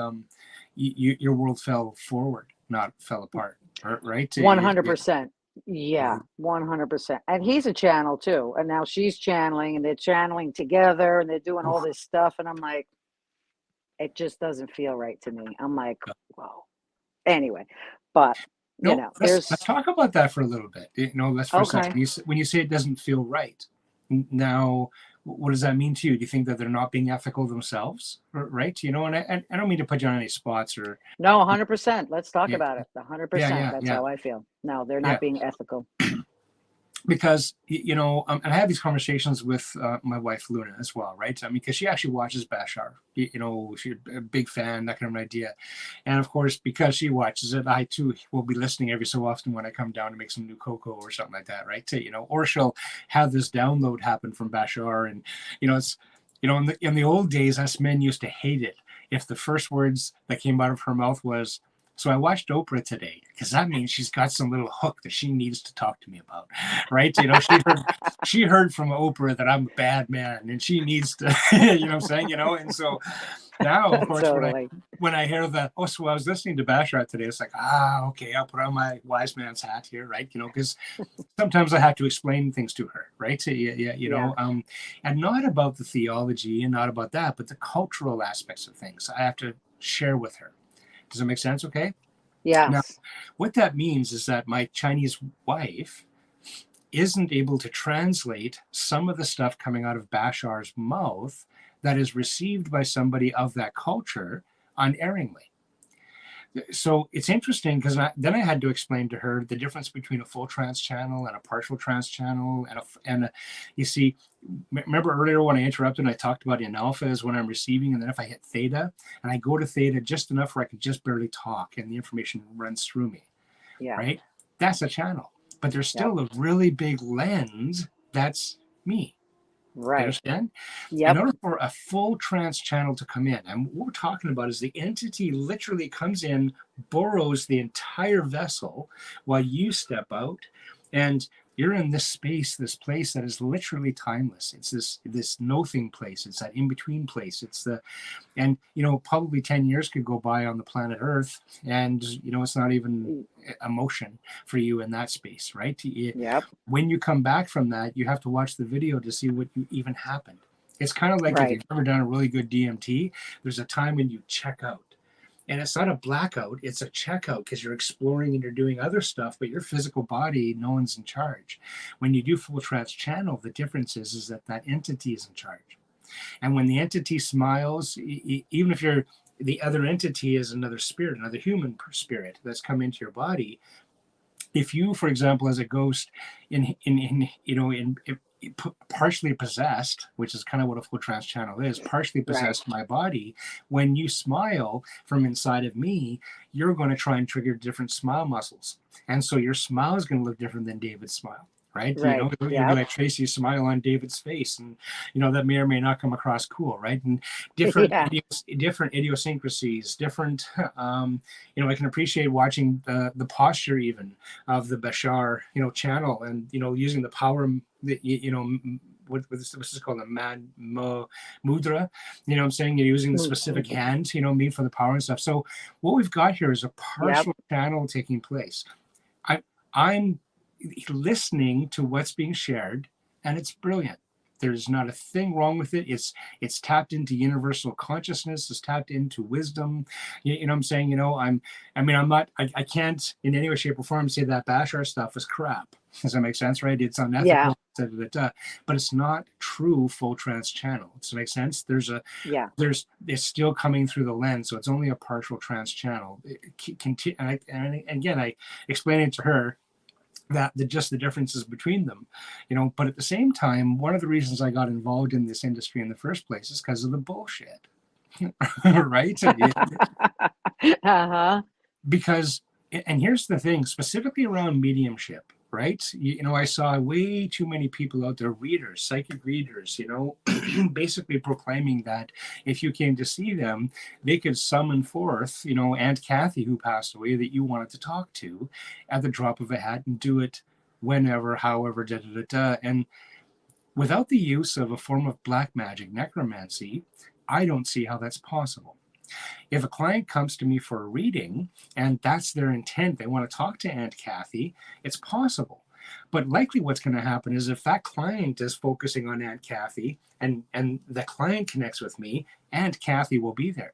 your world fell forward, not fell apart, right? 100%. Yeah, 100%. And he's a channel too. And now she's channeling and they're channeling together and they're doing all this stuff. And I'm like, it just doesn't feel right to me. I'm like, whoa. Anyway, but you No, know, let's there's talk about that for a little bit. You know, let's for a second. okay. When you say it doesn't feel right, now what does that mean to you? Do you think that they're not being ethical themselves, right? You know, and I don't mean to put you on any spots or No, 100%. Let's talk yeah, about it. 100%. That's yeah, how I feel. No, they're yeah. not being ethical. Because you know, and I have these conversations with my wife Luna as well, right? I mean, because she actually watches Bashar. You know, she's a big fan, that kind of an idea. And of course, because she watches it, I too will be listening every so often when I come down to make some new cocoa or something like that, right? You know, or she'll have this download happen from Bashar, and you know, it's, you know, in the old days, us men used to hate it if the first words that came out of her mouth was, so I watched Oprah today, because that means she's got some little hook that she needs to talk to me about, right? You know, she heard from Oprah that I'm a bad man, and she needs to, you know what I'm saying? You know, and so now, of course, Totally. when I hear that, oh, so I was listening to Bashar today, it's like, okay, I'll put on my wise man's hat here, right? You know, because sometimes I have to explain things to her, right? So, yeah, you Yeah. know, and not about the theology and not about that, but the cultural aspects of things I have to share with her. Does that make sense? Okay. Now, Yes. what that means is that my Chinese wife isn't able to translate some of the stuff coming out of Bashar's mouth that is received by somebody of that culture unerringly. So it's interesting because then I had to explain to her the difference between a full trance channel and a partial trance channel, you see, remember earlier when I interrupted and I talked about in alpha is when I'm receiving, and then if I hit theta and I go to theta just enough where I can just barely talk and the information runs through me, Yeah. right? That's a channel, but there's Yep. still a really big lens that's me. You Right. understand? In Yep. order for a full trance channel to come in, and what we're talking about is the entity literally comes in, borrows the entire vessel while you step out, and you're in this space, this place that is literally timeless. It's this nothing place. It's that in between place. And you know, probably 10 years could go by on the planet Earth, and you know, it's not even emotion for you in that space, right? Yep. When you come back from that, you have to watch the video to see what even happened. It's kind of like if Right. you've ever done a really good DMT, there's a time when you check out. And it's not a blackout, it's a checkout because you're exploring and you're doing other stuff, but your physical body, no one's in charge. When you do full trance channel, the difference is that that entity is in charge. And when the entity smiles, even if the other entity is another spirit, another human spirit that's come into your body, if you, for example, as a ghost, in you know, in partially possessed, which is kind of what a full trance channel is, partially Right. possessed my body, when you smile from inside of me, you're going to try and trigger different smile muscles, and so your smile is going to look different than David's smile. Right, you know, Right. you'll be Yep. like Tracy's smile on David's face, and you know that may or may not come across cool, right? And different, Yeah. different idiosyncrasies, different. You know, I can appreciate watching the posture even of the Bashar, you know, channel, and you know, using the power, you know, what's this called, a mudra, you know what I'm saying? You're using the specific hand, you know, me for the power and stuff. So what we've got here is a Yep. partial channel taking place. I'm listening to what's being shared, and it's brilliant. There's not a thing wrong with it. It's tapped into universal consciousness. It's tapped into wisdom. You know what I'm saying? You know, I'm not. I can't in any way, shape, or form say that Bashar stuff is crap. Does that make sense? Right? It's Yeah. unethical. But it's not true full trance channel. Does that make sense? Yeah. It's still coming through the lens, so it's only a partial trance channel. And again, I explained it to her that just the differences between them, but at the same time, one of the reasons I got involved in this industry in the first place is because of the bullshit. Right. Uh-huh. Because, and here's the thing, specifically around mediumship, right? I saw way too many people out there, readers, psychic readers, basically proclaiming that if you came to see them, they could summon forth, Aunt Kathy, who passed away, that you wanted to talk to at the drop of a hat, and do it whenever, however, da da da da. And without the use of a form of black magic, necromancy, I don't see how that's possible. If a client comes to me for a reading and that's their intent, they want to talk to Aunt Kathy, it's possible. But likely what's going to happen is if that client is focusing on Aunt Kathy and the client connects with me, Aunt Kathy will be there.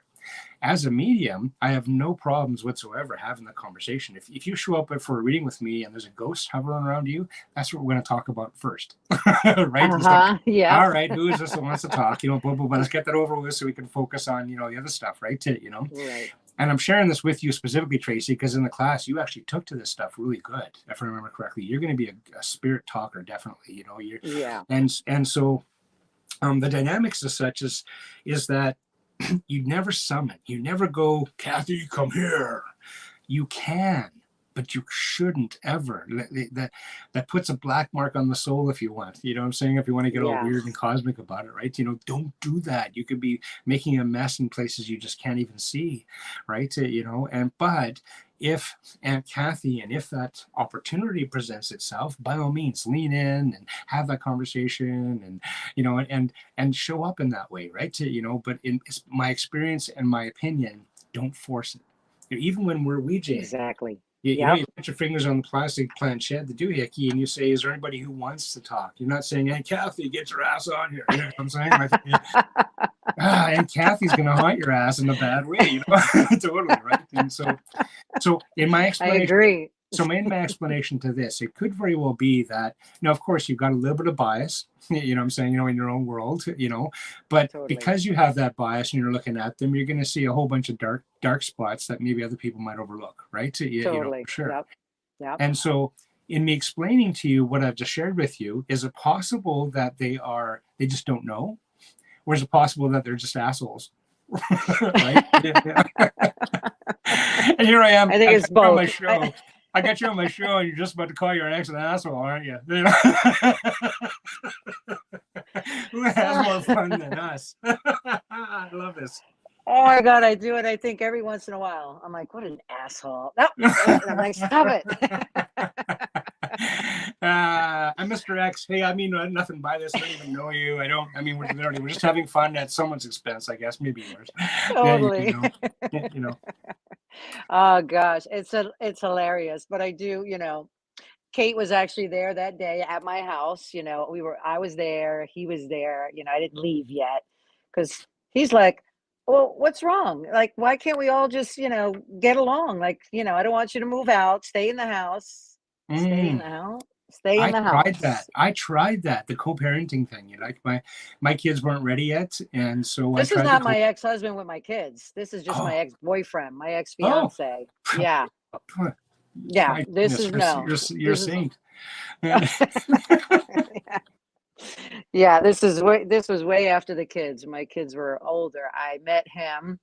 As a medium, I have no problems whatsoever having the conversation. If you show up for a reading with me and there's a ghost hovering around you, that's what we're going to talk about first. Right? Uh-huh. Yeah. All right, who is this that wants to talk? Blah, blah, blah. Let's get that over with so we can focus on, the other stuff, right? Right. And I'm sharing this with you specifically, Tracy, because in the class you actually took to this stuff really good. If I remember correctly, you're going to be a spirit talker, definitely. Yeah. And so the dynamics as such is that you never summon. You never go, Kathy, come here. You can, but you shouldn't ever. That puts a black mark on the soul if you want. You know what I'm saying? If you want to get all weird and cosmic about it, right? Don't do that. You could be making a mess in places you just can't even see, right? But if Aunt Kathy, and if that opportunity presents itself, by all means, lean in and have that conversation, and show up in that way, right? But in my experience and my opinion, don't force it. Even when we're Ouija, exactly. You put your fingers on the plastic planchette, the doohickey, and you say, "Is there anybody who wants to talk?" You're not saying, "Hey, Kathy, get your ass on here." You know what I'm saying? And Kathy's going to haunt your ass in a bad way, totally, right? And so in my explanation, I agree. So in my explanation to this, it could very well be that, of course, you've got a little bit of bias, what I'm saying, in your own world, but totally. Because you have that bias and you're looking at them, you're going to see a whole bunch of dark spots that maybe other people might overlook, right? Totally. For sure. Yep. And so in me explaining to you what I've just shared with you, is it possible that they just don't know? Or is it possible that they're just assholes? Right? And here I am. I think it's both. My show. I got you on my show, and you're just about to call your ex an asshole, aren't you? Who has more fun than us? I love this. Oh my God, I do it. I think every once in a while, I'm like, what an asshole. No, and I'm like, stop it. I'm Mr. X. Hey, I mean nothing by this. I don't even know you. We're just having fun at someone's expense, I guess, maybe yours. Totally. Yeah, Oh gosh, it's hilarious. But I do, Kate was actually there that day at my house. I was there, he was there. I didn't leave yet because he's like, well, what's wrong? Like, why can't we all just, get along? Like, I don't want you to move out. Stay in the house. Stay in the house. Stay in the house. I tried that, the co-parenting thing. My kids weren't ready yet, and so this is not my ex-husband with my kids. This is just my ex-boyfriend, my ex-fiance. Yeah. Yeah, this is no. You're a saint. Yeah, this was way after the kids. My kids were older. I met him,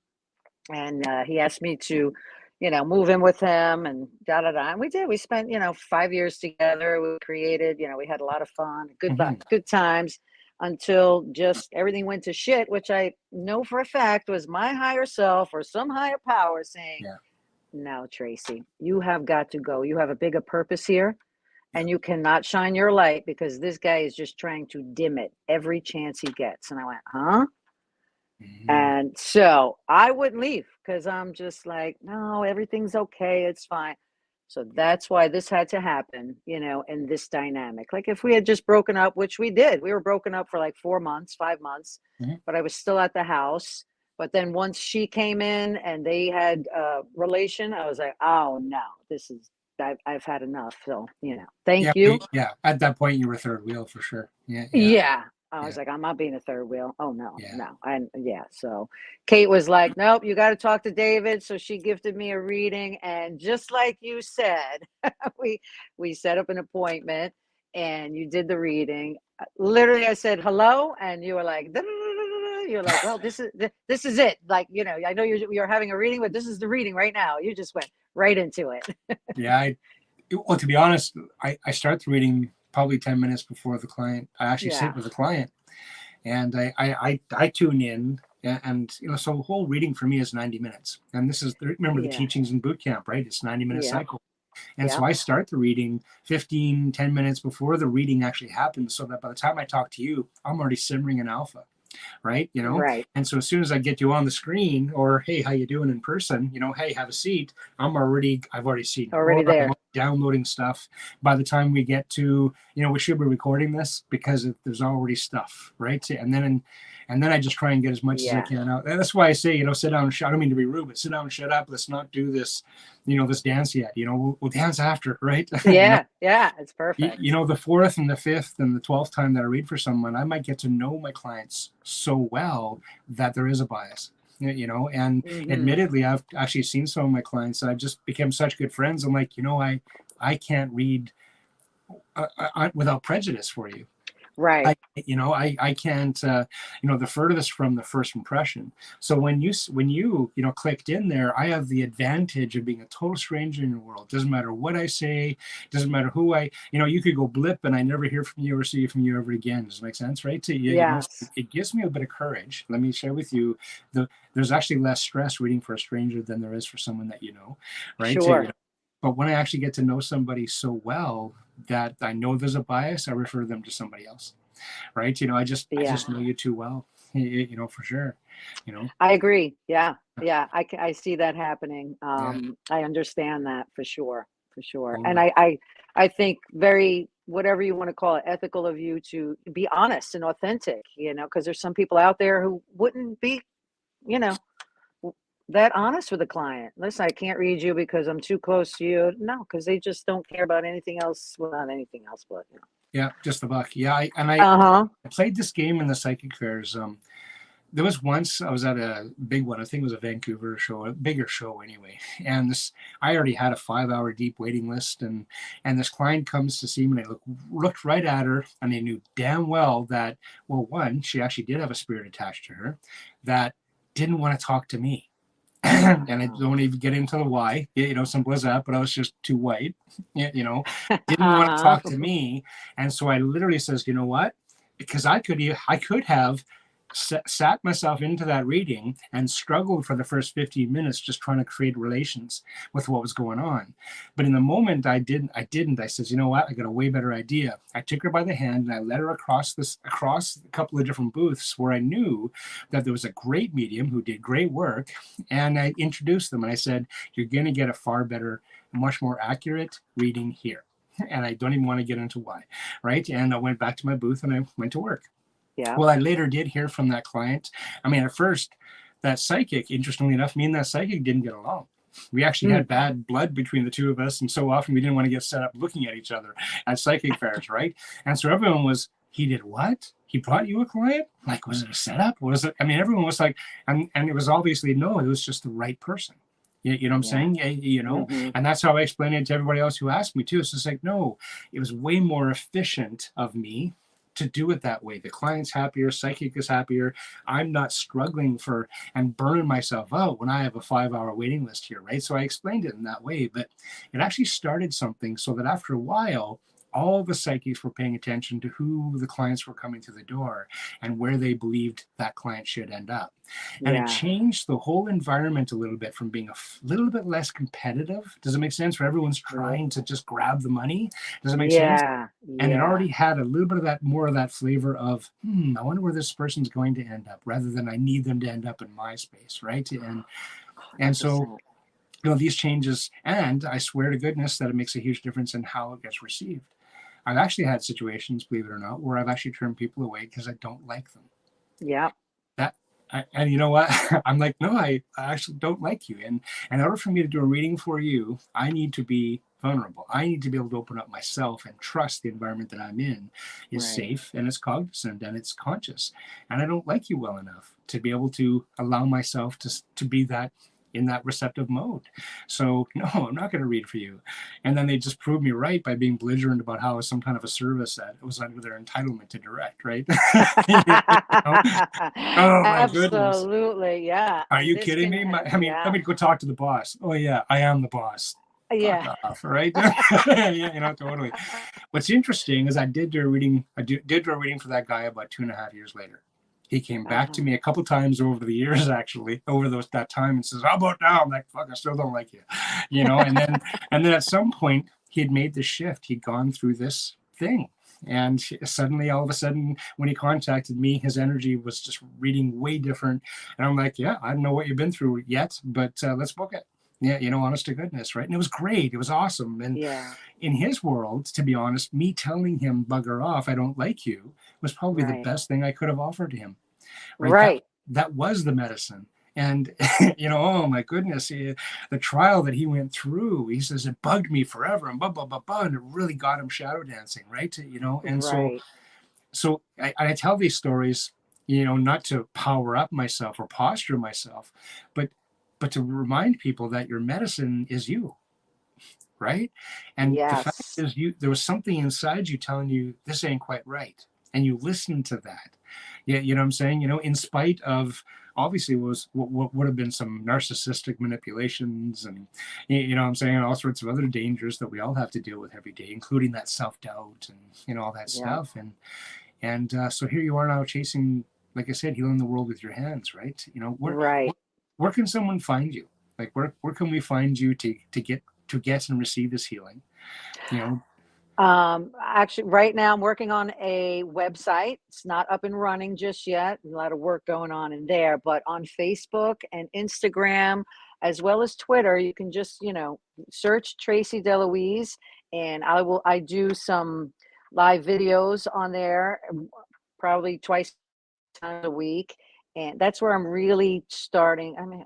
and he asked me to, move in with him, and da da da. And we did. We spent 5 years together. We created. We had a lot of fun, good times, until just everything went to shit, which I know for a fact was my higher self or some higher power saying, "No, Tracy, you have got to go. You have a bigger purpose here. And you cannot shine your light because this guy is just trying to dim it every chance he gets." And I went, huh? Mm-hmm. And so I wouldn't leave because I'm just like, no, everything's okay. It's fine. So that's why this had to happen, in this dynamic. Like if we had just broken up, which we did, we were broken up for like 4 months, 5 months, but I was still at the house. But then once she came in and they had a relation, I was like, oh no, I've had enough. So, thank you. Yeah. At that point you were third wheel for sure. Yeah. Yeah. I Yeah. was like, I'm not being a third wheel. Oh no, Yeah. no. And yeah, so Kate was like, nope, you got to talk to David. So she gifted me a reading. And just like you said, we we set up an appointment and you did the reading. Literally, I said hello, and you were like, you're like, well, this is it. Like, I know you're having a reading, but this is the reading right now. You just went right into it. Yeah. Well, to be honest, I start the reading probably 10 minutes before the client. I actually sit Yeah, with the client, and I tune in, and so the whole reading for me is 90 minutes. And this is, remember the yeah, teachings in boot camp, right? It's 90-minute yep, cycle. And so yep. I start the reading 10 minutes before the reading actually happens, so that by the time I talk to you, I'm already simmering in alpha, right? Right. And so as soon as I get you on the screen, or hey, how you doing in person, hey, have a seat, I've already seen you, or Already I'm there. downloading stuff. By the time we get to, we should be recording this because there's already stuff, right? And then I just try and get as much as I Yeah. can out. And that's why I say, sit down and shut. I don't mean to be rude, but sit down and shut up. Let's not do this, this dance yet. We'll dance after, right? Yeah. Yeah. It's perfect. The fourth and the fifth and the 12th time that I read for someone, I might get to know my clients so well that there is a bias. And Hmm. admittedly, I've actually seen some of my clients that I've just become such good friends. I'm like, I can't read without prejudice for you. Right. I can't, the furthest from the first impression. So when you clicked in there, I have the advantage of being a total stranger in your world. Doesn't matter what I say, doesn't matter who you could go blip and I never hear from you or see from you ever again. Does it make sense, right? So, Yes. it gives me a bit of courage. Let me share with you, there's actually less stress reading for a stranger than there is for someone that right? So, Sure. but when I actually get to know somebody so well that I know there's a bias, I refer them to somebody else, right? I Yeah. just know you too well, for sure. You know, I agree. Yeah. Yeah. I see that happening. yeah, I understand that for sure. For sure. And totally. I think very, whatever you want to call it, ethical of you to be honest and authentic, because there's some people out there who wouldn't be, you know, w- that honest with a client. Listen, I can't read you because I'm too close to you. No, because they just don't care about anything else. Well, not anything else, but Yeah, just the buck. Yeah, I Uh-huh. played this game in the psychic fairs. There was once I was at a big one. I think it was a Vancouver show, a bigger show anyway. And I already had a 5-hour deep waiting list, and this client comes to see me, and I looked right at her, and I knew damn well that, well, one, she actually did have a spirit attached to her that didn't want to talk to me. And I Oh. don't even get into the why, simple as that, but I was just too white, didn't want to Uh-huh. talk to me. And so I literally says, you know what? Because I could have sat myself into that reading and struggled for the first 15 minutes just trying to create relations with what was going on. But in the moment I says, you know what? I got a way better idea. I took her by the hand and I led her across a couple of different booths where I knew that there was a great medium who did great work. And I introduced them and I said, you're going to get a far better, much more accurate reading here. And I don't even want to get into why, right? And I went back to my booth and I went to work. Yeah. Well, I later did hear from that client. I mean, at first, that psychic, interestingly enough, me and that psychic didn't get along. We actually Mm. had bad blood between the two of us, and so often we didn't want to get set up looking at each other at psychic fairs, right? And so everyone was, he did what? He brought you a client? Like, was it a setup? Was it? I mean, everyone was like, and it was obviously no, it was just the right person. You know what I'm Yeah. saying? Hmm. And that's how I explained it to everybody else who asked me too. It's just like, no, it was way more efficient of me to do it that way. The client's happier, psychic is happier. I'm not struggling for and burning myself out when I have a 5-hour waiting list here, right? So I explained it in that way, but it actually started something so that after a while, all the psychics were paying attention to who the clients were coming to the door and where they believed that client should end up. And it Yeah. changed the whole environment a little bit from being a little bit less competitive. Does it make sense? Where everyone's Right. trying to just grab the money. Does it make sense? Yeah. And it Yeah. already had a little bit of that, more of that flavor of, I wonder where this person's going to end up, rather than I need them to end up in my space, right? And so 100%. these changes, and I swear to goodness that it makes a huge difference in how it gets received. I've actually had situations, believe it or not, where I've actually turned people away because I don't like them. Yeah. That And you know what? I'm like, no, I actually don't like you. And in order for me to do a reading for you, I need to be vulnerable. I need to be able to open up myself and trust the environment that I'm in is Right. safe and it's cognizant and it's conscious. And I don't like you well enough to be able to allow myself to be that in that receptive mode. So no, I'm not going to read for you. And then they just proved me right by being belligerent about how it was some kind of a service that was under their entitlement to direct, right? You know? Oh my goodness. Absolutely, yeah. Are And you this kidding can me? have, I mean, let yeah, me go talk to the boss. Oh yeah, I am the boss. Fuck yeah. off, right? Yeah, totally. What's interesting is I did do a reading. Did do a reading for that guy about 2.5 years later. He came back to Uh-huh. me a couple times over the years, actually, over that time, and says, "How about now?" I'm like, "Fuck, I still don't like you," and then at some point he had made the shift. He'd gone through this thing, and suddenly, all of a sudden, when he contacted me, his energy was just reading way different. And I'm like, "Yeah, I don't know what you've been through yet, but let's book it." Yeah, honest to goodness, right? And it was great. It was awesome. And Yeah, in his world, to be honest, me telling him bugger off, I don't like you, was probably the right. best thing I could have offered him. Right? That Right. that was the medicine. And oh my goodness, the trial that he went through, he says it bugged me forever and blah blah blah blah, and it really got him shadow dancing, right? And so Right. I tell these stories, not to power up myself or posture myself, but to remind people that your medicine is you, right? And the fact Yes. is, there was something inside you telling you this ain't quite right, and you listened to that. Yeah, you know what I'm saying. In spite of obviously was what would have been some narcissistic manipulations, and what I'm saying, all sorts of other dangers that we all have to deal with every day, including that self doubt and all that Yeah. stuff. And so here you are now chasing, like I said, healing the world with your hands, right? Right. Where can someone find you? Like where can we find you to get and receive this healing? You know, Actually, right now I'm working on a website. It's not up and running just yet. A lot of work going on in there, but on Facebook and Instagram, as well as Twitter, you can just, search Tracy Deloise, and I do some live videos on there, probably twice times a week. And that's where I'm really starting. I mean,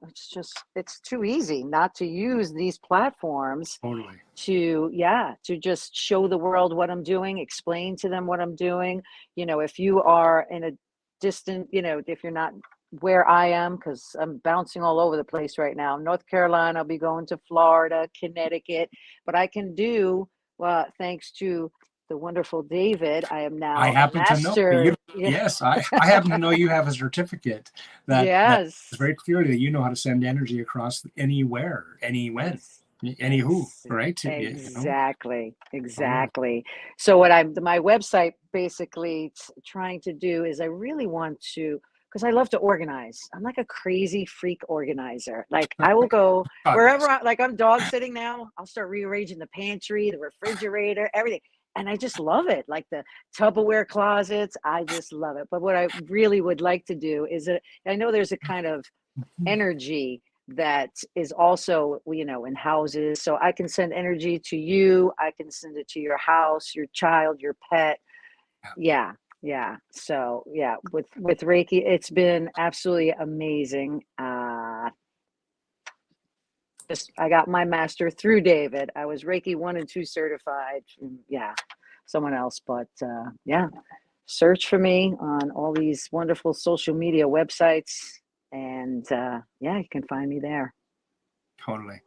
it's too easy not to use these platforms totally. to, yeah, to just show the world what I'm doing, explain to them what I'm doing. If you are in a distant, if you're not where I am, because I'm bouncing all over the place right now. North Carolina, I'll be going to Florida, Connecticut, but I can do, well, thanks to the wonderful David, I am I now a happen to know you. master. Yeah. Yes, I happen to know you have a certificate that is Yes. very clearly that you know how to send energy across anywhere, any when, any who, Ex right? exactly, Totally. exactly. So what my website basically trying to do is I really want to, because I love to organize. I'm like a crazy freak organizer. Like I will go God wherever bless. like I'm dog sitting now, I'll start rearranging the pantry, the refrigerator, everything. And I just love it. Like the Tupperware closets, I just love it. But what I really would like to do is I know there's a kind of energy that is also, in houses. So I can send energy to you. I can send it to your house, your child, your pet. Yeah, Yeah. Yeah. So yeah, with Reiki, it's been absolutely amazing. Just I got my master through David. I was Reiki 1 and 2 certified. Yeah, someone else, but yeah, search for me on all these wonderful social media websites, and yeah, you can find me there. totally.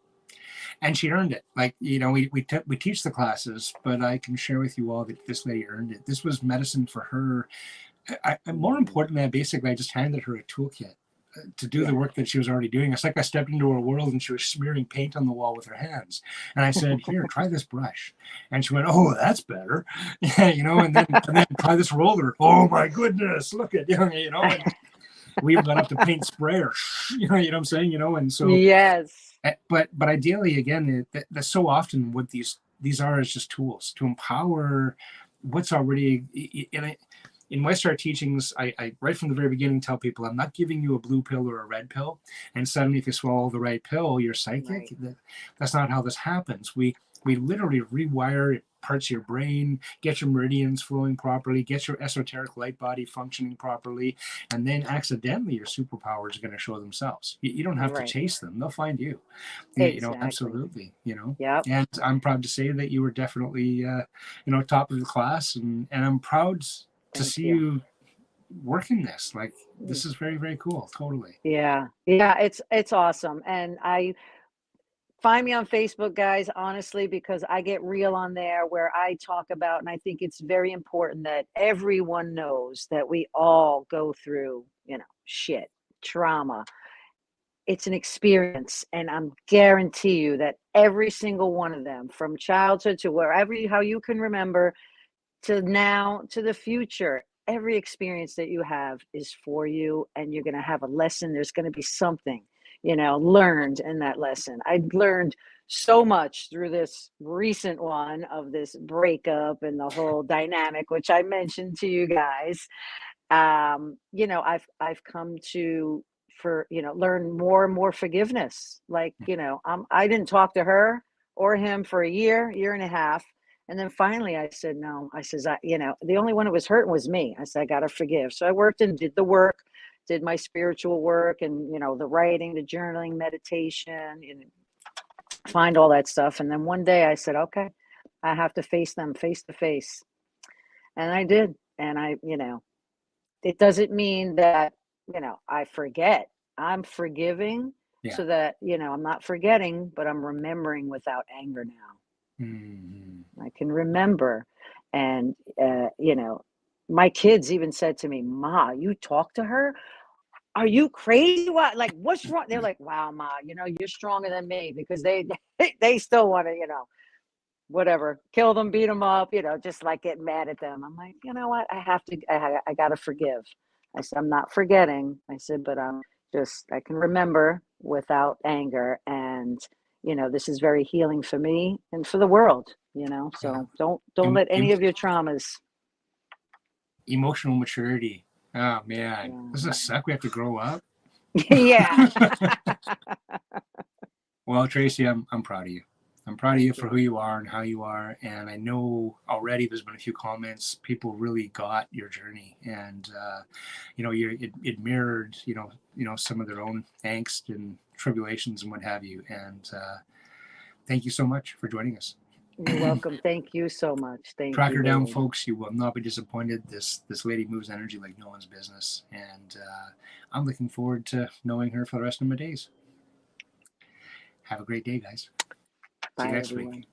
And she earned it. Like we teach the classes, but I can share with you all that this lady earned it. This was medicine for her. More Mhm. importantly, basically I just handed her a toolkit to do the Yeah. work that she was already doing. It's like I stepped into her world and she was smearing paint on the wall with her hands. And I said, "Here, try this brush." And she went, "Oh, that's better." Yeah, and then try this roller. Oh my goodness, look at and we even got up to paint sprayer. You know what I'm saying? And so, Yes. but ideally, again, that's so often what these are is just tools to empower what's already in Whitestar teachings. I right from the very beginning tell people I'm not giving you a blue pill or a red pill, and suddenly if you swallow the right pill, you're psychic. Right. That's not how this happens. We literally rewire parts of your brain, get your meridians flowing properly, get your esoteric light body functioning properly, and then accidentally your superpowers are going to show themselves. You don't have to Right. chase them. They'll find you. Exactly. Absolutely, Yep. And I'm proud to say that you were definitely, top of the class, and I'm proud to Thank see you. you working this. Like, Mm. this is very, very cool. Totally. Yeah. Yeah. It's awesome. And I find me on Facebook, guys, honestly, because I get real on there where I talk about, and I think it's very important that everyone knows that we all go through, shit, trauma. It's an experience, and I'm guarantee you that every single one of them, from childhood to wherever how you can remember, to now to the future, every experience that you have is for you, and you're going to have a lesson. There's going to be something learned in that lesson. I learned so much through this recent one of this breakup and the whole dynamic, which I mentioned to you guys. I've come to for learn more and more forgiveness. Like, I didn't talk to her or him for a year and a half. And then finally I said, no, I says, the only one that was hurting was me. I said, I got to forgive. So I worked and did the work, did my spiritual work and, the writing, the journaling, meditation, and find all that stuff. And then one day I said, okay, I have to face them face to face. And I did. And it doesn't mean that, I forget. I'm forgiving Yeah. so that, I'm not forgetting, but I'm remembering without anger now. Mm-hmm. I can remember. And, my kids even said to me, Ma, you talk to her? Are you crazy? What? Like, what's wrong? They're like, wow, Ma, you're stronger than me because they still want to, whatever, kill them, beat them up, just like get mad at them. I'm like, you know what? I got to forgive. I said, I'm not forgetting. I said, but I can remember without anger. And, this is very healing for me and for the world, Yeah. so don't Em- let any em- of your traumas. Emotional maturity. Oh man, Yeah. doesn't it suck? We have to grow up. Yeah. Well, Tracy, I'm proud of you. I'm proud of you Thank for you. who you are and how you are. And I know already there's been a few comments. People really got your journey, and it mirrored some of their own angst and tribulations and what have you. And thank you so much for joining us. You're welcome. Thank you so much. Thank Track you, her down, David. folks. You will not be disappointed. This lady moves energy like no one's business, and I'm looking forward to knowing her for the rest of my days. Have a great day, guys. See you Bye, next week. everyone.